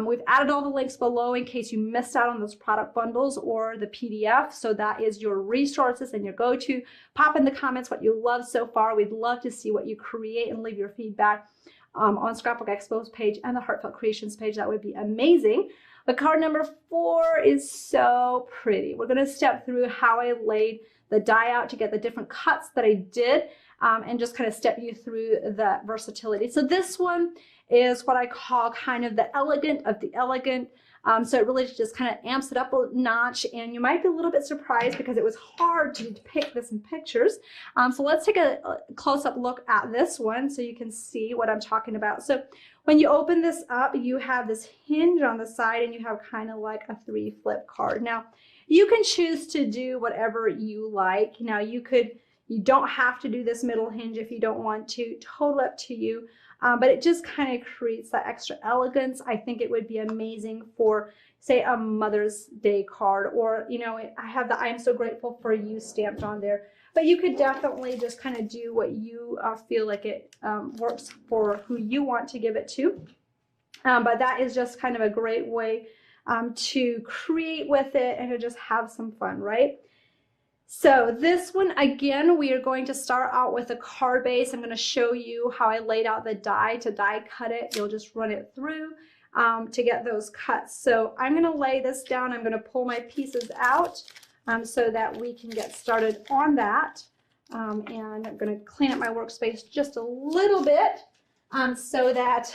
We've added all the links below in case you missed out on those product bundles or the PDF. So that is your resources and your go-to. Pop in the comments what you love so far. We'd love to see what you create and leave your feedback on Scrapbook Expo's page and the Heartfelt Creations page. That would be amazing. But card number 4 is so pretty. We're going to step through how I laid the die out to get the different cuts that I did, and just kind of step you through the versatility. So this one is what I call kind of the elegant of the elegant. So it really just kind of amps it up a notch, and you might be a little bit surprised because it was hard to depict this in pictures. So let's take a close-up look at this one so you can see what I'm talking about. So when you open this up, you have this hinge on the side, and you have kind of like a 3-flip card. Now, you can choose to do whatever you like. Now, you don't have to do this middle hinge if you don't want to. Totally up to you. But it just kind of creates that extra elegance. I think it would be amazing for, say, a Mother's Day card, or, you know, I have the I'm so grateful for you stamped on there. But you could definitely just kind of do what you feel like it works for who you want to give it to. But that is just kind of a great way to create with it and to just have some fun, right? So this one, again, we are going to start out with a card base. I'm going to show you how I laid out the die to die cut it. You'll just run it through to get those cuts. So I'm going to lay this down. I'm going to pull my pieces out so that we can get started on that. And I'm going to clean up my workspace just a little bit so that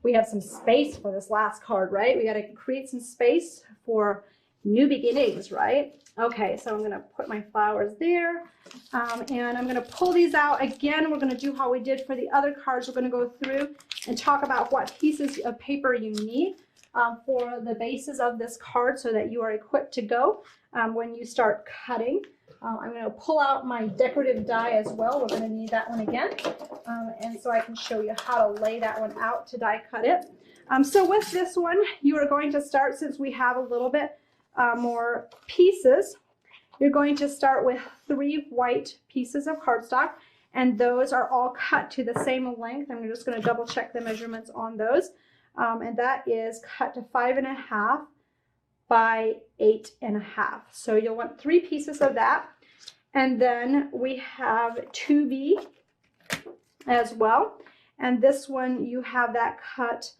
we have some space for this last card, right? We got to create some space for new beginnings, right? Okay, so I'm going to put my flowers there, and I'm going to pull these out. Again, we're going to do how we did for the other cards. We're going to go through and talk about what pieces of paper you need for the bases of this card so that you are equipped to go when you start cutting. I'm going to pull out my decorative die as well. We're going to need that one again. And so I can show you how to lay that one out to die cut it. So with this one, you are going to start, since we have a little bit more pieces, you're going to start with 3 white pieces of cardstock, and those are all cut to the same length. I'm just going to double check the measurements on those. And that is cut to 5.5 by 8.5. So you'll want 3 pieces of that. And then we have 2B as well. And this one, you have that cut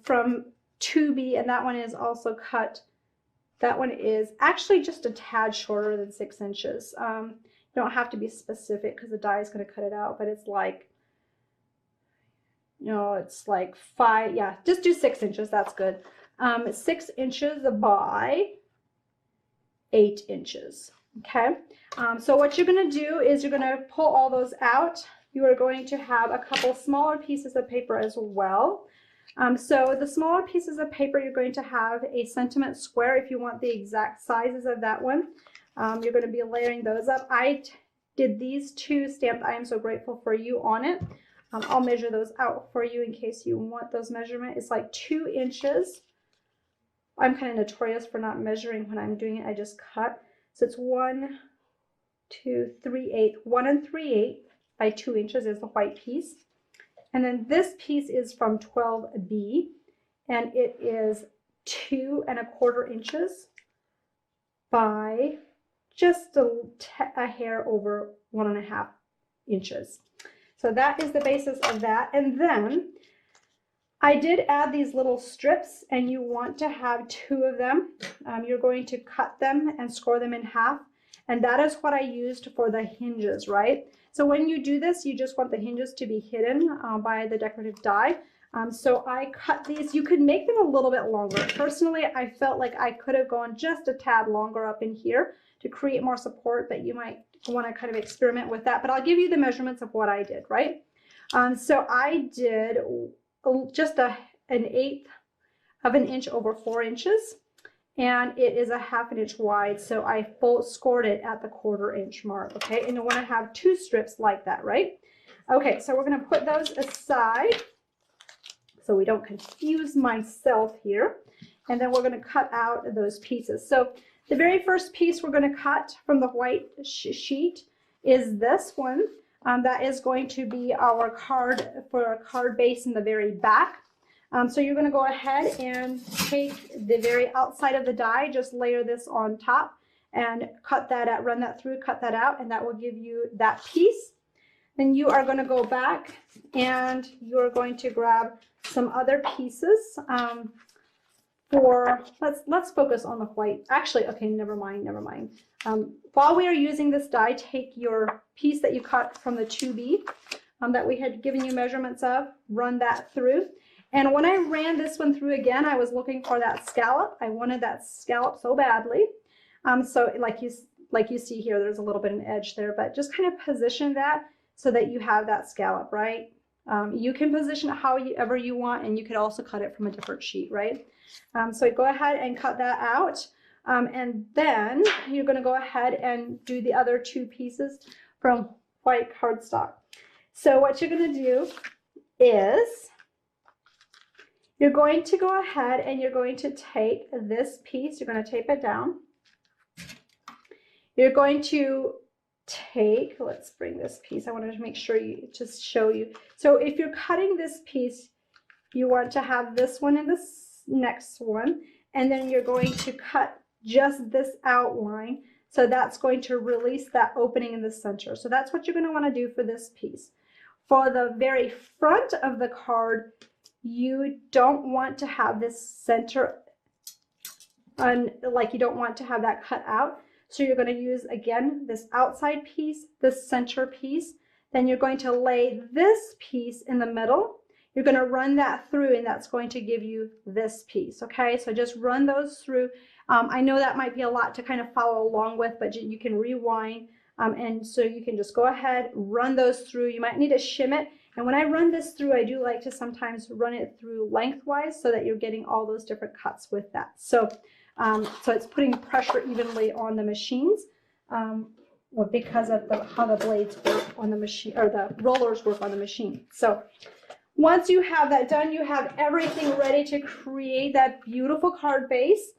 from 2B, and that one is also cut. That one is actually just a tad shorter than 6 inches. You don't have to be specific because the die is going to cut it out, but it's like, it's like 5, yeah, just do 6 inches, that's good. 6 inches by 8 inches, okay? So what you're going to do is you're going to pull all those out. You are going to have a couple smaller pieces of paper as well. So the smaller pieces of paper, you're going to have a sentiment square if you want the exact sizes of that one. You're going to be layering those up. I did these 2 stamped "I am so grateful for you" on it. I'll measure those out for you in case you want those measurements. It's like 2 inches. I'm kind of notorious for not measuring when I'm doing it. I just cut. So it's 1, 2, 3/8. 1 3/8 by 2 inches is the white piece. And then this piece is from 12B, and it is 2 1/4 inches by just a hair over 1.5 inches. So that is the basis of that. And then I did add these little strips, and you want to have 2 of them. You're going to cut them and score them in half. And that is what I used for the hinges, right? So when you do this, you just want the hinges to be hidden by the decorative die. So I cut these. You could make them a little bit longer. Personally, I felt like I could have gone just a tad longer up in here to create more support, but you might want to kind of experiment with that. But I'll give you the measurements of what I did, right? So I did just 1/8 of an inch over 4 inches. And it is 1/2 inch wide, so I scored it at the 1/4 inch mark, okay? And you want to have 2 strips like that, right? Okay, so we're going to put those aside so we don't confuse myself here. And then we're going to cut out those pieces. So the very first piece we're going to cut from the white sheet is this one. That is going to be our card for our card base in the very back. So you're going to go ahead and take the very outside of the die, just layer this on top and cut that out, run that through, cut that out, and that will give you that piece. Then you are going to go back and you're going to grab some other pieces let's focus on the white. Actually, okay, never mind. While we are using this die, take your piece that you cut from the 2B that we had given you measurements of, run that through. And when I ran this one through again, I was looking for that scallop. I wanted that scallop so badly. So like you see here, there's a little bit of an edge there, but just kind of position that so that you have that scallop, right? You can position it however you want, and you could also cut it from a different sheet, right? So go ahead and cut that out. And then you're going to go ahead and do the other 2 pieces from white cardstock. So what you're going to do is you're going to go ahead and you're going to take this piece, you're going to tape it down. You're going to take, let's bring this piece, I wanted to make sure just show you. So if you're cutting this piece, you want to have this one and this next one, and then you're going to cut just this outline. So that's going to release that opening in the center. So that's what you're going to want to do for this piece. For the very front of the card, you don't want to have this center, like you don't want to have that cut out. So you're going to use, again, this outside piece, this center piece. Then you're going to lay this piece in the middle. You're going to run that through, and that's going to give you this piece, okay? So just run those through. I know that might be a lot to kind of follow along with, but you can rewind. And so you can just go ahead, run those through. You might need to shim it. And when I run this through, I do like to sometimes run it through lengthwise so that you're getting all those different cuts with that. So, so it's putting pressure evenly on the machines because of how the blades work on the machine, or the rollers work on the machine. So once you have that done, you have everything ready to create that beautiful card base.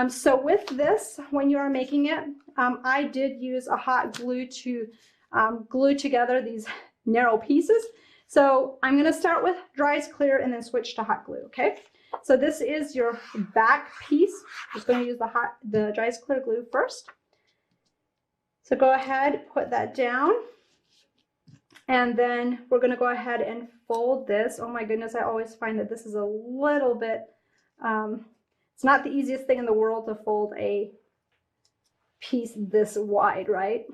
So with this, when you are making it, I did use a hot glue to glue together these narrow pieces. So I'm going to start with dry as clear and then switch to hot glue, okay? So this is your back piece. I'm just going to use the dry as clear glue first. So go ahead, put that down. And then we're going to go ahead and fold this. Oh my goodness, I always find that this is a little bit, it's not the easiest thing in the world to fold a piece this wide, right?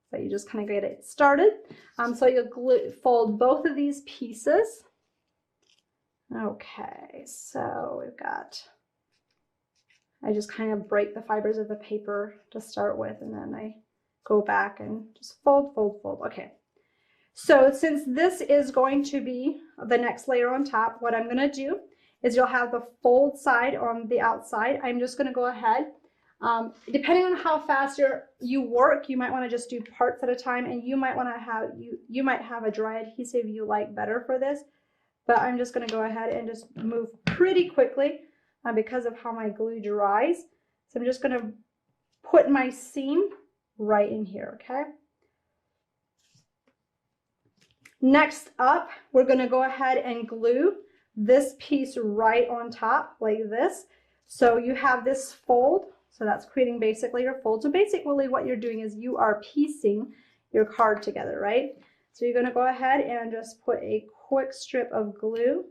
So you just kind of get it started. So you'll fold both of these pieces. Okay, so we've got, I just kind of break the fibers of the paper to start with, and then I go back and just fold, fold, fold. Okay. So since this is going to be the next layer on top, what I'm going to do is you'll have the fold side on the outside. I'm just going to go ahead. Depending on how fast you work, you might want to just do parts at a time, and you might want to have you might have a dry adhesive you like better for this. But I'm just going to go ahead and just move pretty quickly because of how my glue dries. So I'm just going to put my seam right in here, okay? Next up, we're going to go ahead and glue this piece right on top like this. So you have this fold. So that's creating basically your fold. So basically what you're doing is you are piecing your card together, right? So you're going to go ahead and just put a quick strip of glue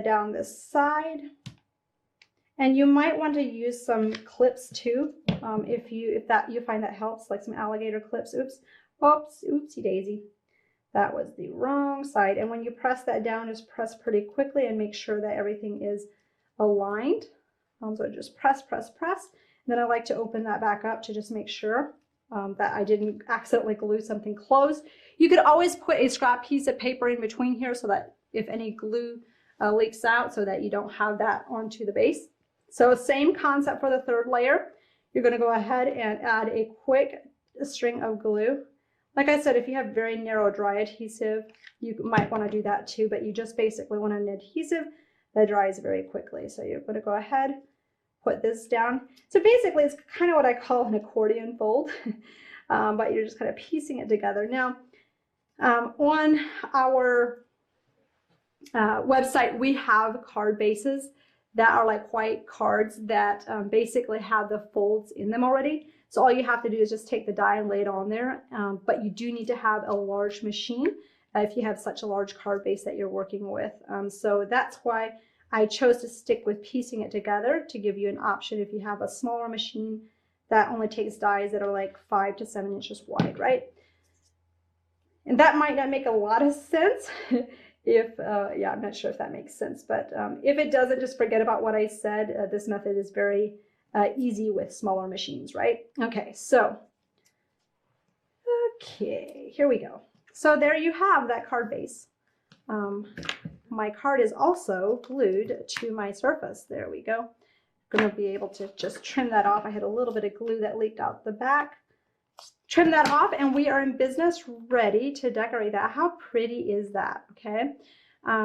down this side. And you might want to use some clips too, if you find that helps, like some alligator clips. Oops, oopsie daisy. That was the wrong side. And when you press that down, just press pretty quickly and make sure that everything is aligned. So just press, press, press. And then I like to open that back up to just make sure that I didn't accidentally glue something closed. You could always put a scrap piece of paper in between here so that if any glue leaks out, so that you don't have that onto the base. So same concept for the third layer. You're going to go ahead and add a quick string of glue. Like I said, if you have very narrow dry adhesive, you might want to do that too, but you just basically want an adhesive that dries very quickly. So you're going to go ahead, put this down. So basically it's kind of what I call an accordion fold, but you're just kind of piecing it together. Now, on our website, we have card bases that are like white cards that basically have the folds in them already. So all you have to do is just take the die and lay it on there. But you do need to have a large machine if you have such a large card base that you're working with. So that's why I chose to stick with piecing it together, to give you an option if you have a smaller machine that only takes dies that are like 5 to 7 inches wide, right? And that might not make a lot of sense. Yeah, I'm not sure if that makes sense, but if it doesn't, just forget about what I said. This method is very easy with smaller machines, right? Okay, so, here we go. So there you have that card base. My card is also glued to my surface. There we go. I'm going to be able to just trim that off. I had a little bit of glue that leaked out the back. Trim that off, and we are in business, ready to decorate that. How pretty is that? Okay,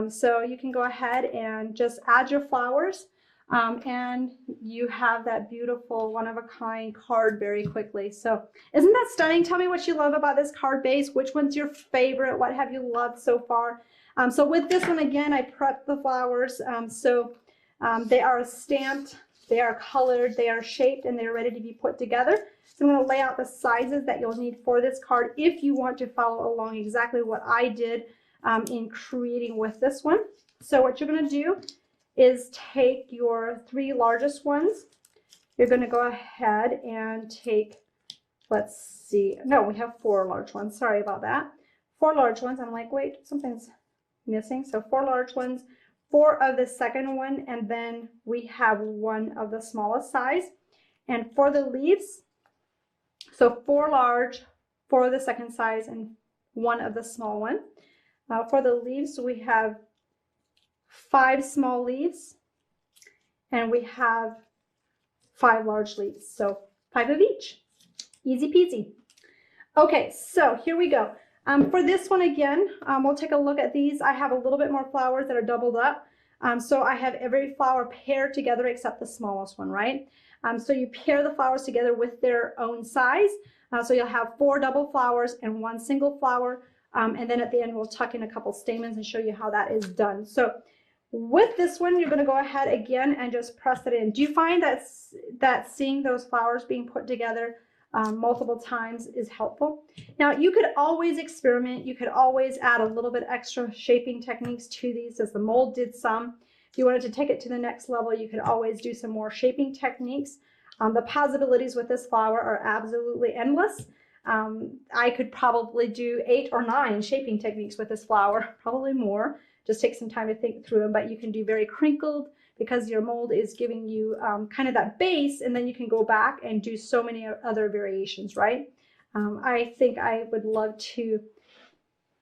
so you can go ahead and just add your flowers, and you have that beautiful one-of-a-kind card very quickly. So isn't that stunning? Tell me what you love about this card base. Which one's your favorite? What have you loved so far? So with this one, again, I prepped the flowers. They are stamped, they are colored, they are shaped, and they're ready to be put together. So I'm going to lay out the sizes that you'll need for this card if you want to follow along exactly what I did in creating with this one. So what you're going to do is take your 3 largest ones you're going to go ahead and take, let's see, no, we have 4 large ones. Sorry about that. 4 large ones. I'm like, wait, something's missing. So 4 large ones, 4 of the second one, and then we have 1 of the smallest size. And for the leaves, so 4 large, 4 of the second size, and 1 of the small one. For the leaves, we have 5 small leaves, and we have 5 large leaves. So 5 of each. Easy peasy. Okay, so here we go. For this one again, we'll take a look at these. I have a little bit more flowers that are doubled up. So I have every flower paired together except the smallest one, right? So you pair the flowers together with their own size. So you'll have 4 double flowers and 1 single flower. And then at the end, we'll tuck in a couple stamens and show you how that is done. So with this one, you're going to go ahead again and just press it in. Do you find that seeing those flowers being put together multiple times is helpful? Now, you could always experiment. You could always add a little bit extra shaping techniques to these, as the mold did some. If you wanted to take it to the next level, you could always do some more shaping techniques. The possibilities with this flower are absolutely endless. I could probably do 8 or 9 shaping techniques with this flower, probably more. Just take some time to think through them, but you can do very crinkled because your mold is giving you kind of that base, and then you can go back and do so many other variations, right? I think I would love to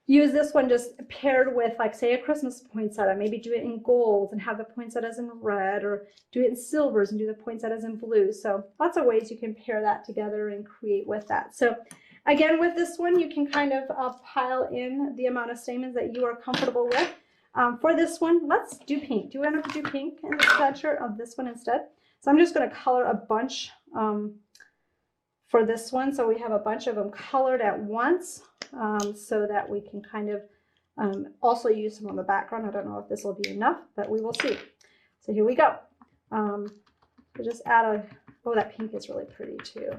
use this one just paired with, like, say, a Christmas poinsettia. Maybe do it in gold and have the poinsettias in red, or do it in silvers and do the poinsettias in blue. So lots of ways you can pair that together and create with that. So again, with this one, you can kind of pile in the amount of stamens that you are comfortable with. For this one, let's do pink. Do you want to do pink in the center of this one instead? So I'm just going to color a bunch for this one. So we have a bunch of them colored at once, so that we can kind of also use some on the background. I don't know if this will be enough, but we will see. So here we go. We'll just add a, oh, that pink is really pretty too.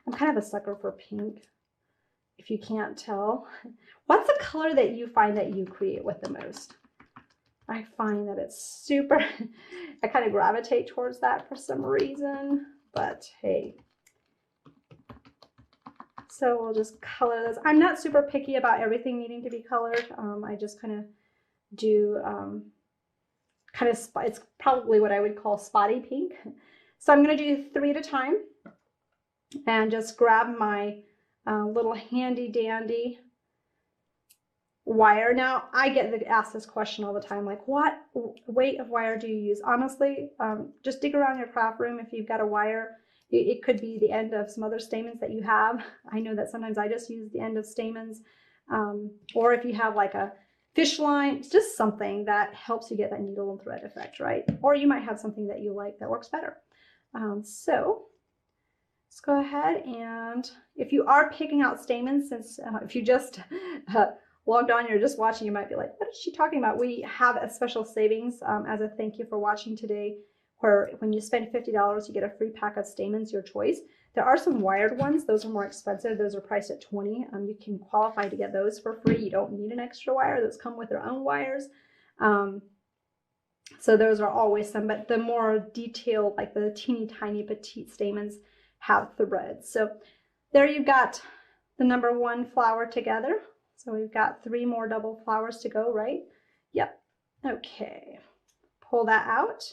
I'm kind of a sucker for pink, if you can't tell. What's the color that you find that you create with the most? I find that it's super, I kind of gravitate towards that for some reason, but hey. So we'll just color this. I'm not super picky about everything needing to be colored. I just kind of do it's probably what I would call spotty pink. So I'm going to do 3 at a time and just grab my little handy dandy wire. Now, I get asked this question all the time, like, what weight of wire do you use? Honestly, just dig around your craft room. If you've got a wire, it could be the end of some other stamens that you have. I know that sometimes I just use the end of stamens. Or if you have like a fish line, it's just something that helps you get that needle and thread effect, right? Or you might have something that you like that works better. So let's go ahead, and if you are picking out stamens, since if you just logged on, you're just watching, you might be like, what is she talking about? We have a special savings as a thank you for watching today, where when you spend $50, you get a free pack of stamens, your choice. There are some wired ones. Those are more expensive. Those are priced at $20. You can qualify to get those for free. You don't need an extra wire. Those come with their own wires. So those are always some, but the more detailed, like the teeny tiny petite stamens, have threads. So there you've got the number 1 flower together. So we've got 3 more double flowers to go, right? Yep. Okay. Pull that out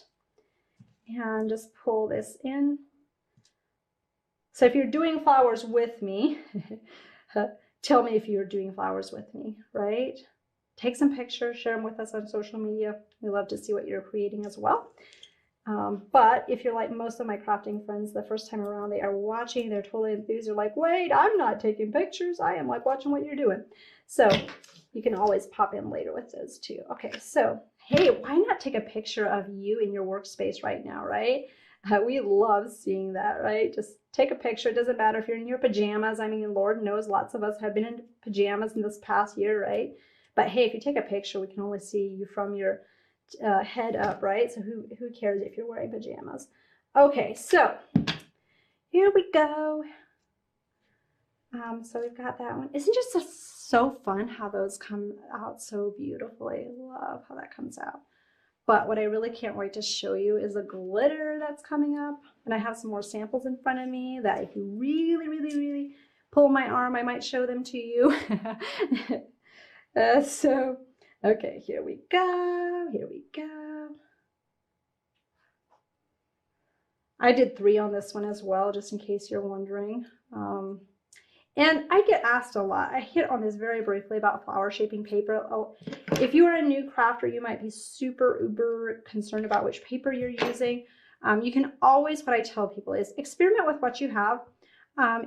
and just pull this in. So if you're doing flowers with me, tell me if you're doing flowers with me, right? Take some pictures, share them with us on social media. We love to see what you're creating as well. But if you're like most of my crafting friends, the first time around, they are watching, they're totally enthused. They're like, wait, I'm not taking pictures. I am like watching what you're doing. So you can always pop in later with those too. Okay, so hey, why not take a picture of you in your workspace right now, right? We love seeing that, right? Just take a picture. It doesn't matter if you're in your pajamas. I mean, Lord knows lots of us have been in pajamas in this past year, right? But hey, if you take a picture, we can only see you from your head up, right? So who cares if you're wearing pajamas? Okay, so here we go. So we've got that one. Isn't it just so fun how those come out so beautifully? I love how that comes out. But what I really can't wait to show you is the glitter that's coming up. And I have some more samples in front of me that if you really, really, really pull my arm, I might show them to you. Okay, here we go. Here we go. I did 3 on this one as well, just in case you're wondering. And I get asked a lot. I hit on this very briefly about flower shaping paper. Oh, if you are a new crafter, you might be super uber concerned about which paper you're using. You can always, what I tell people is experiment with what you have.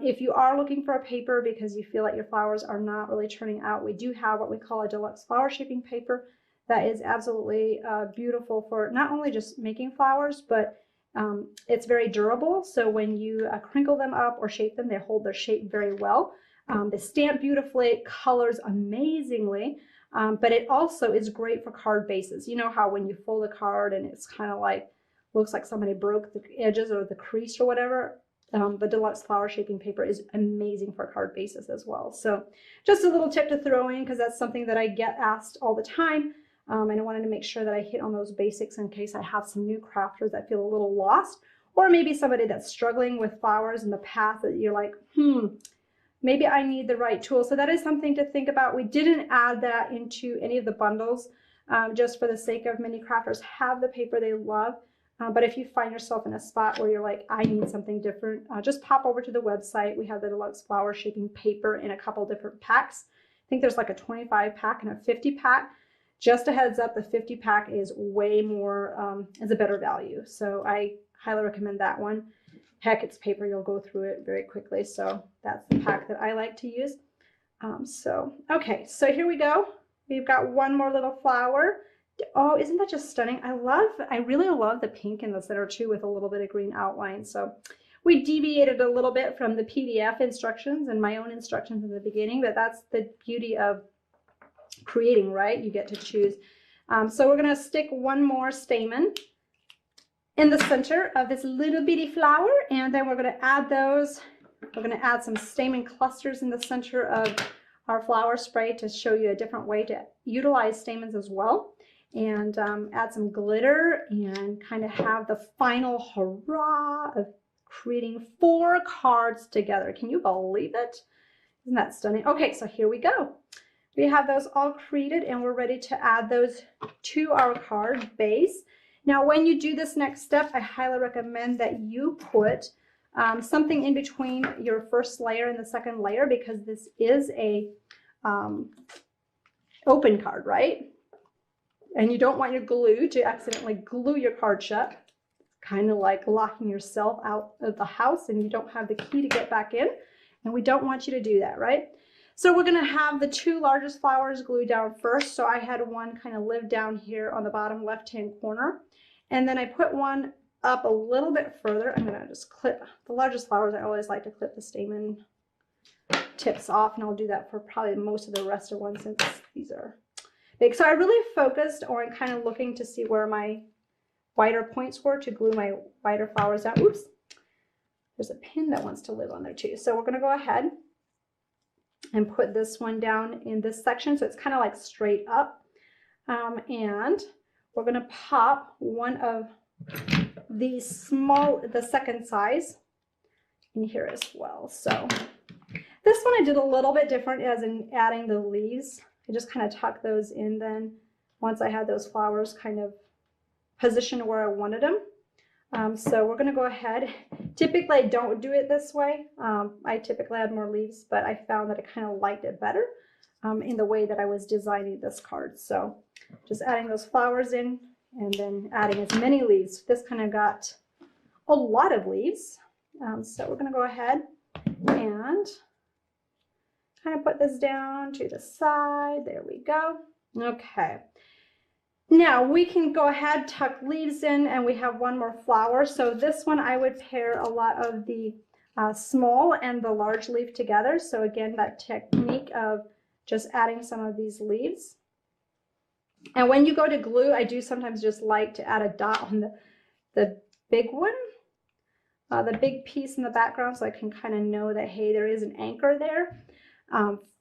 If you are looking for a paper because you feel like your flowers are not really turning out, we do have what we call a deluxe flower shaping paper that is absolutely beautiful for not only just making flowers, but it's very durable. So when you crinkle them up or shape them, they hold their shape very well. They stamp beautifully, it colors amazingly, but it also is great for card bases. You know how when you fold a card and it's kind of like, looks like somebody broke the edges or the crease or whatever. The deluxe flower shaping paper is amazing for card bases as well. So just a little tip to throw in because that's something that I get asked all the time. And I wanted to make sure that I hit on those basics in case I have some new crafters that feel a little lost, or maybe somebody that's struggling with flowers in the past that you're like, maybe I need the right tool. So that is something to think about. We didn't add that into any of the bundles just for the sake of many crafters have the paper they love. But if you find yourself in a spot where you're like, I need something different, just pop over to the website. We have the deluxe flower shaping paper in a couple different packs. I think there's like a 25 pack and a 50 pack. Just a heads up, the 50 pack is way more, is a better value. So I highly recommend that one. Heck, it's paper, you'll go through it very quickly. So that's the pack that I like to use. Okay, so here we go. We've got one more little flower. Oh, isn't that just stunning? I really love the pink in the center too with a little bit of green outline. So we deviated a little bit from the PDF instructions and my own instructions in the beginning, but that's the beauty of creating, right? You get to choose. So we're going to stick one more stamen in the center of this little bitty flower, and then we're going to add those. We're going to add some stamen clusters in the center of our flower spray to show you a different way to utilize stamens as well, and add some glitter and kind of have the final hurrah of creating 4 cards together. Can you believe it? Isn't that stunning? Okay, so here we go. We have those all created and we're ready to add those to our card base. Now, when you do this next step, I highly recommend that you put something in between your first layer and the second layer because this is a open card, right? And you don't want your glue to accidentally glue your card shut, kind of like locking yourself out of the house and you don't have the key to get back in. And we don't want you to do that, right? So we're going to have the 2 largest flowers glued down first. So I had one kind of live down here on the bottom left-hand corner. And then I put one up a little bit further. I'm going to just clip the largest flowers. I always like to clip the stamen tips off, and I'll do that for probably most of the rest of one since these are big. So I really focused on kind of looking to see where my wider points were to glue my wider flowers down. Oops, there's a pin that wants to live on there too. So we're going to go ahead and put this one down in this section so it's kind of like straight up, and we're going to pop one of these the second size in here as well. So this one I did a little bit different as in adding the leaves. I just kind of tuck those in then once I had those flowers kind of positioned where I wanted them. So we're going to go ahead. Typically I don't do it this way. I typically add more leaves, but I found that I kind of liked it better in the way that I was designing this card. So just adding those flowers in and then adding as many leaves. This kind of got a lot of leaves. So we're going to go ahead and kind of put this down to the side. There we go. Okay. Now we can go ahead, tuck leaves in, and we have one more flower. So this one I would pair a lot of the small and the large leaf together. So again, that technique of just adding some of these leaves. And when you go to glue, I do sometimes just like to add a dot on the big one, the big piece in the background, so I can kind of know that, hey, there is an anchor there.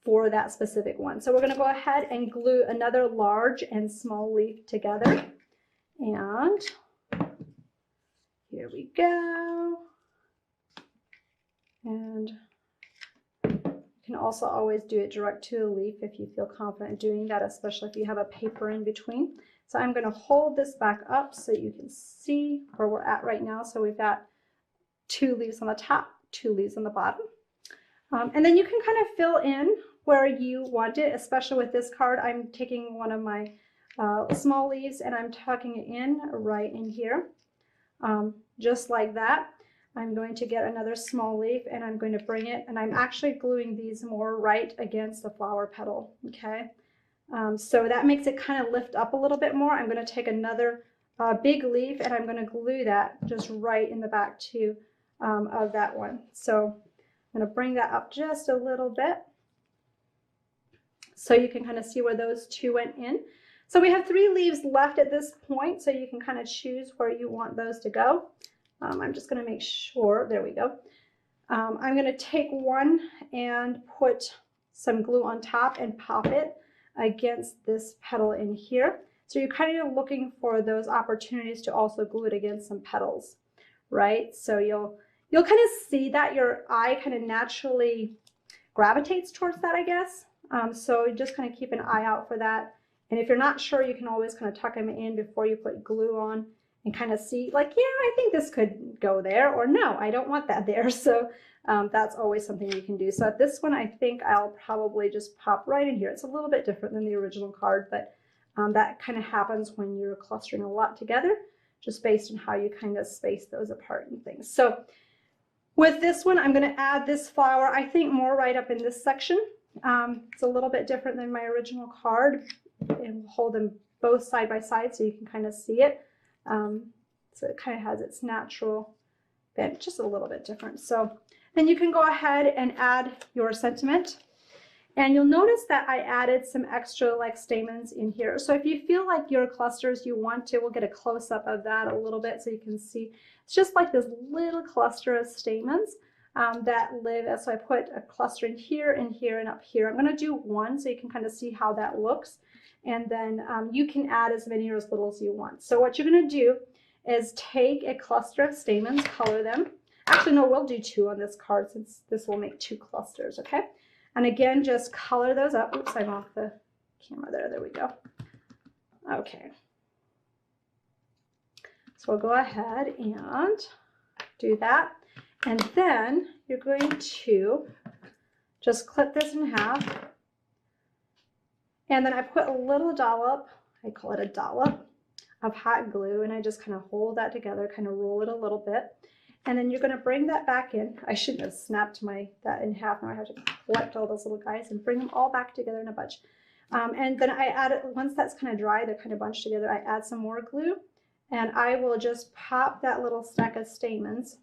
For that specific one. So we're going to go ahead and glue another large and small leaf together. And here we go. And you can also always do it direct to the leaf if you feel confident doing that, especially if you have a paper in between. So I'm going to hold this back up so you can see where we're at right now. So we've got 2 leaves on the top, 2 leaves on the bottom. And then you can kind of fill in where you want it, especially with this card. I'm taking one of my small leaves and I'm tucking it in right in here, just like that. I'm going to get another small leaf and I'm going to bring it, and I'm actually gluing these more right against the flower petal, okay? So that makes it kind of lift up a little bit more. I'm going to take another big leaf and I'm going to glue that just right in the back too of that one. So I'm going to bring that up just a little bit so you can kind of see where those 2 went in. So we have 3 leaves left at this point, so you can kind of choose where you want those to go. I'm just going to make sure, there we go. I'm going to take one and put some glue on top and pop it against this petal in here. So you're kind of looking for those opportunities to also glue it against some petals, right? So you'll kind of see that your eye kind of naturally gravitates towards that, I guess. So just kind of keep an eye out for that. And if you're not sure, you can always kind of tuck them in before you put glue on and kind of see like, yeah, I think this could go there, or no, I don't want that there. So that's always something you can do. So at this one, I think I'll probably just pop right in here. It's a little bit different than the original card, but that kind of happens when you're clustering a lot together, just based on how you kind of space those apart and things. So with this one, I'm going to add this flower, I think more right up in this section. It's a little bit different than my original card, and hold them both side by side so you can kind of see it. So it kind of has its natural bend, just a little bit different. So then you can go ahead and add your sentiment. And you'll notice that I added some extra like stamens in here. So if you feel like your clusters you want to, we'll get a close-up of that a little bit so you can see. It's just like this little cluster of stamens that live. So I put a cluster in here and here and up here. I'm going to do one so you can kind of see how that looks. And then you can add as many or as little as you want. So what you're going to do is take a cluster of stamens, color them. Actually, no, we'll do 2 on this card since this will make 2 clusters, okay? And again, just color those up. Oops, I'm off the camera there. There we go. Okay. So we'll go ahead and do that. And then you're going to just clip this in half. And then I put a little dollop, I call it a dollop, of hot glue, and I just kind of hold that together, kind of roll it a little bit. And then you're going to bring that back in. I shouldn't have snapped that in half. Now I have to collect all those little guys and bring them all back together in a bunch. And then I add it, once that's kind of dry, they're kind of bunched together, I add some more glue, and I will just pop that little stack of stamens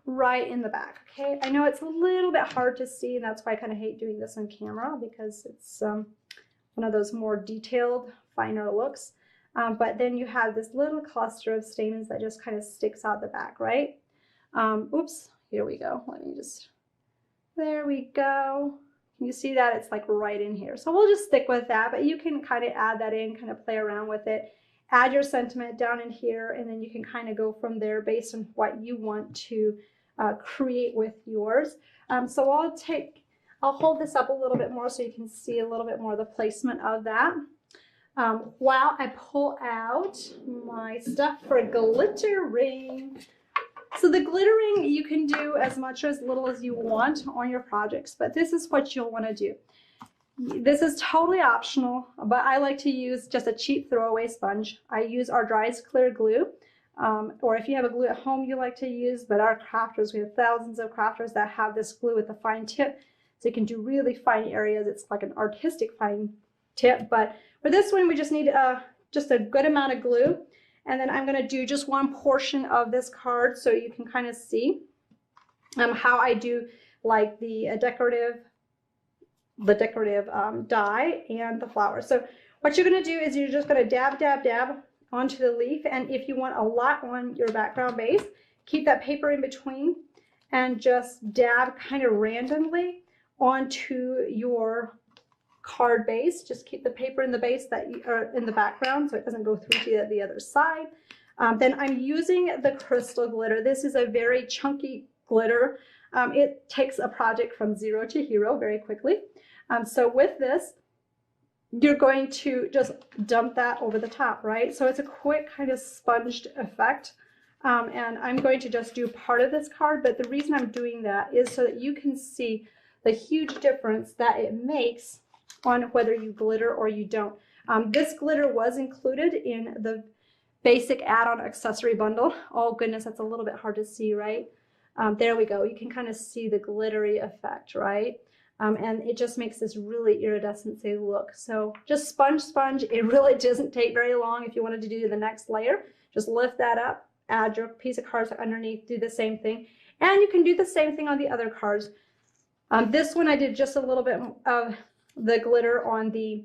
right in the back, okay? I know it's a little bit hard to see, and that's why I kind of hate doing this on camera, because it's one of those more detailed, finer looks. But then you have this little cluster of stamens that just kind of sticks out the back, right? Oops, here we go. Let me just, there we go. You see that? It's like right in here. So we'll just stick with that, but you can kind of add that in, kind of play around with it. Add your sentiment down in here, and then you can kind of go from there based on what you want to create with yours. So I'll hold this up a little bit more so you can see a little bit more of the placement of that. While I pull out my stuff for glittering. So the glittering you can do as much or as little as you want on your projects, but this is what you'll want to do. This is totally optional, but I like to use just a cheap throwaway sponge. I use our Dry's Clear glue, or if you have a glue at home you like to use, but our crafters, we have thousands of crafters that have this glue with a fine tip, so you can do really fine areas. It's like an artistic fine tip, but for this one we just need just a good amount of glue. And then I'm going to do just one portion of this card so you can kind of see how I do like the decorative die and the flower. So what you're going to do is you're just going to dab, dab, dab onto the leaf. And if you want a lot on your background base, keep that paper in between and just dab kind of randomly onto your card base. Just keep the paper in the base or in the background so it doesn't go through to the other side. Then I'm using the crystal glitter. This is a very chunky glitter. It takes a project from zero to hero very quickly. So with this, you're going to just dump that over the top, right? So it's a quick kind of sponged effect. And I'm going to just do part of this card, but the reason I'm doing that is so that you can see the huge difference that it makes on whether you glitter or you don't. This glitter was included in the basic add-on accessory bundle. Oh goodness, that's a little bit hard to see, right? There we go. You can kind of see the glittery effect, right? And it just makes this really iridescent-y look. So just sponge. It really doesn't take very long if you wanted to do the next layer. Just lift that up, add your piece of cards underneath, do the same thing. And you can do the same thing on the other cards. This one I did just a little bit of the glitter on the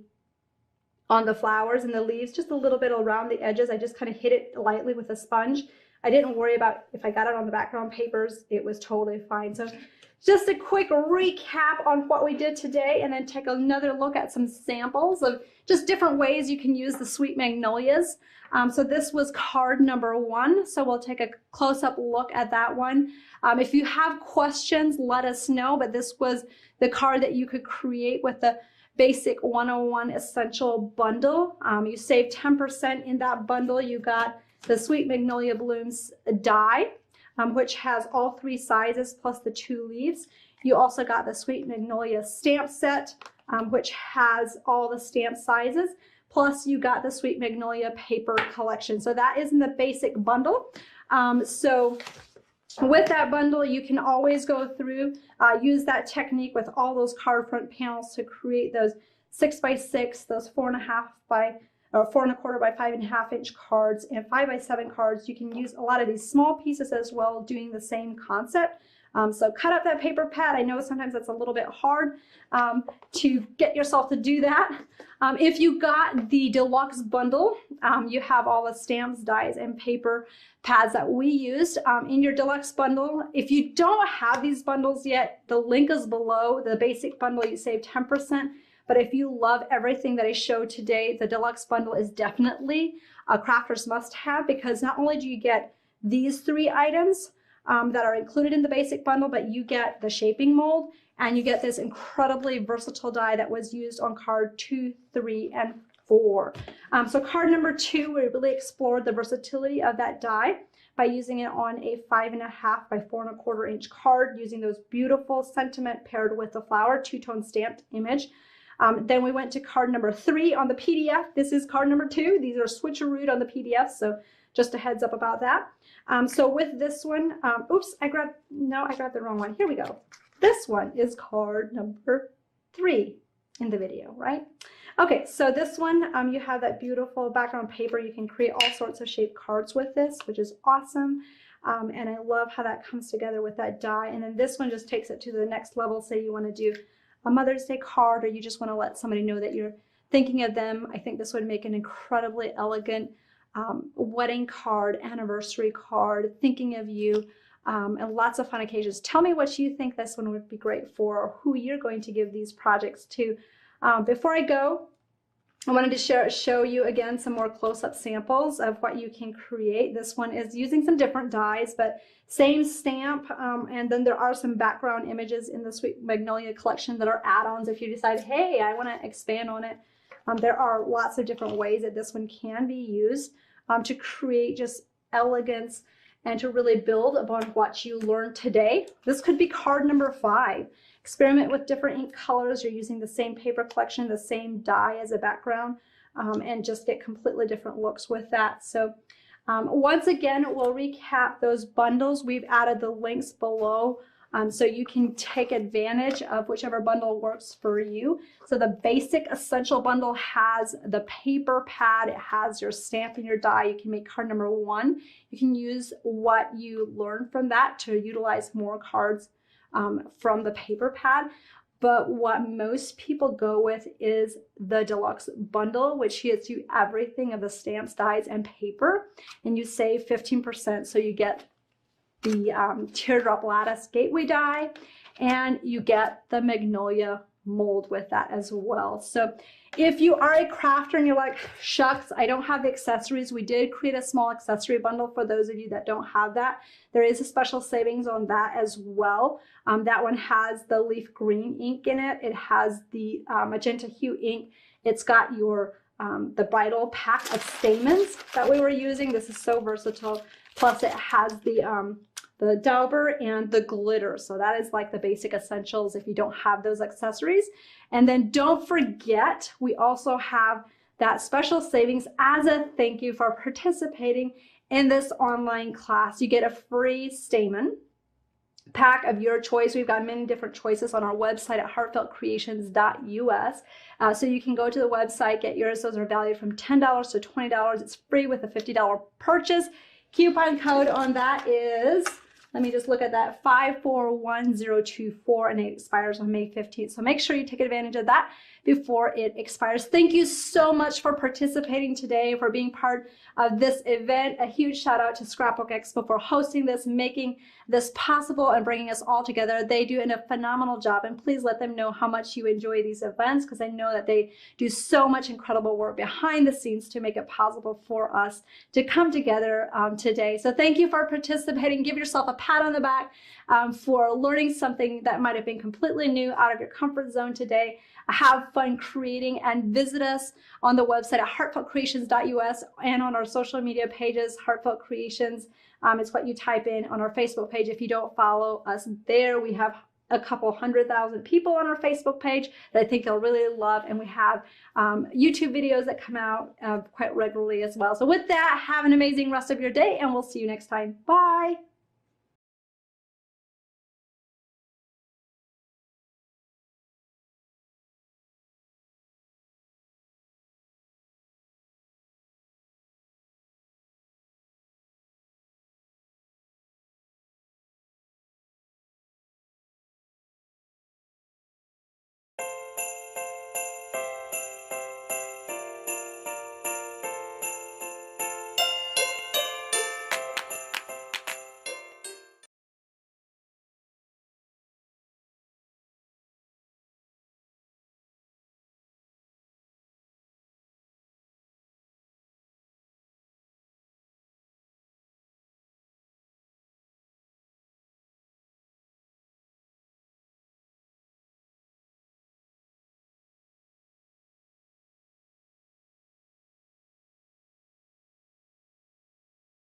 flowers and the leaves, just a little bit around the edges. I just kind of hit it lightly with a sponge. I didn't worry about if I got it on the background papers. It was totally fine. So just a quick recap on what we did today, and then take another look at some samples of just different ways you can use the Sweet Magnolias. So this was card number 1. So we'll take a close-up look at that one. If you have questions, let us know. But this was the card that you could create with the Basic 101 Essential Bundle. You saved 10% in that bundle. You got the Sweet Magnolia Blooms die, which has all 3 sizes plus the 2 leaves. You also got the Sweet Magnolia stamp set, which has all the stamp sizes. Plus you got the Sweet Magnolia paper collection. So that is in the basic bundle. So with that bundle, you can always go through, use that technique with all those card front panels to create those 6x6, those 4.5 by 4.25 by 5.5 inch cards, and 5x7 cards. You can use a lot of these small pieces as well, doing the same concept. So cut up that paper pad. I know sometimes that's a little bit hard to get yourself to do that. If you got the deluxe bundle, you have all the stamps, dies, and paper pads that we used in your deluxe bundle. If you don't have these bundles yet, the link is below. The basic bundle, you save 10%. But if you love everything that I showed today, the deluxe bundle is definitely a crafter's must-have, because not only do you get these 3 items that are included in the basic bundle, but you get the shaping mold, and you get this incredibly versatile die that was used on card 2, 3, and 4. So card number 2, we really explored the versatility of that die by using it on a 5.5 by 4.25 inch card, using those beautiful sentiment paired with the flower, 2-tone stamped image. Then we went to card number 3 on the PDF. This is card number 2. These are switcherooed on the PDF, so just a heads up about that. So with this one, oops, I grabbed the wrong one. Here we go. This one is card number 3 in the video, right? Okay, so this one, you have that beautiful background paper. You can create all sorts of shaped cards with this, which is awesome. And I love how that comes together with that die. And then this one just takes it to the next level. Say you want to do a Mother's Day card, or you just want to let somebody know that you're thinking of them. I think this would make an incredibly elegant wedding card, anniversary card, thinking of you, and lots of fun occasions. Tell me what you think this one would be great for, or who you're going to give these projects to. Before I go, I wanted to show you again some more close-up samples of what you can create. This one is using some different dies, but same stamp, and then there are some background images in the Sweet Magnolia collection that are add-ons if you decide, hey, I want to expand on it. There are lots of different ways that this one can be used to create just elegance and to really build upon what you learned today. This could be card number 5. Experiment with different ink colors. You're using the same paper collection, the same die as a background, and just get completely different looks with that. So once again, we'll recap those bundles. We've added the links below so you can take advantage of whichever bundle works for you. So the basic essential bundle has the paper pad. It has your stamp and your die. You can make card number 1. You can use what you learned from that to utilize more cards from the paper pad. But what most people go with is the deluxe bundle, which gives you everything of the stamps, dies, and paper, and you save 15%. So you get the teardrop lattice gateway die, and you get the magnolia mold with that as well. So if you are a crafter and you're like, shucks, I don't have the accessories, we did create a small accessory bundle for those of you that don't have that. There is a special savings on that as well. That one has the leaf green ink in it. It has the magenta hue ink. It's got your the bridal pack of stamens that we were using. This is so versatile. Plus it has the dauber and the glitter. So that is like the basic essentials if you don't have those accessories. And then don't forget, we also have that special savings as a thank you for participating in this online class. You get a free stamen pack of your choice. We've got many different choices on our website at heartfeltcreations.us. So you can go to the website, get yours. Those are valued from $10 to $20. It's free with a $50 purchase. Coupon code on that is, let me just look at that, 541024, and it expires on May 15th. So make sure you take advantage of that before it expires. Thank you so much for participating today, for being part of this event. A huge shout out to Scrapbook Expo for hosting this, making this possible, and bringing us all together. They do a phenomenal job, and please let them know how much you enjoy these events, because I know that they do so much incredible work behind the scenes to make it possible for us to come together today. So thank you for participating. Give yourself a pat on the back for learning something that might have been completely new, out of your comfort zone today. Have fun creating, and visit us on the website at heartfeltcreations.us and on our social media pages. Heartfelt Creations is what you type in on our Facebook page. If you don't follow us there, we have a couple 100,000 people on our Facebook page that I think you'll really love, and we have YouTube videos that come out quite regularly as well. So with that, have an amazing rest of your day, and we'll see you next time. Bye.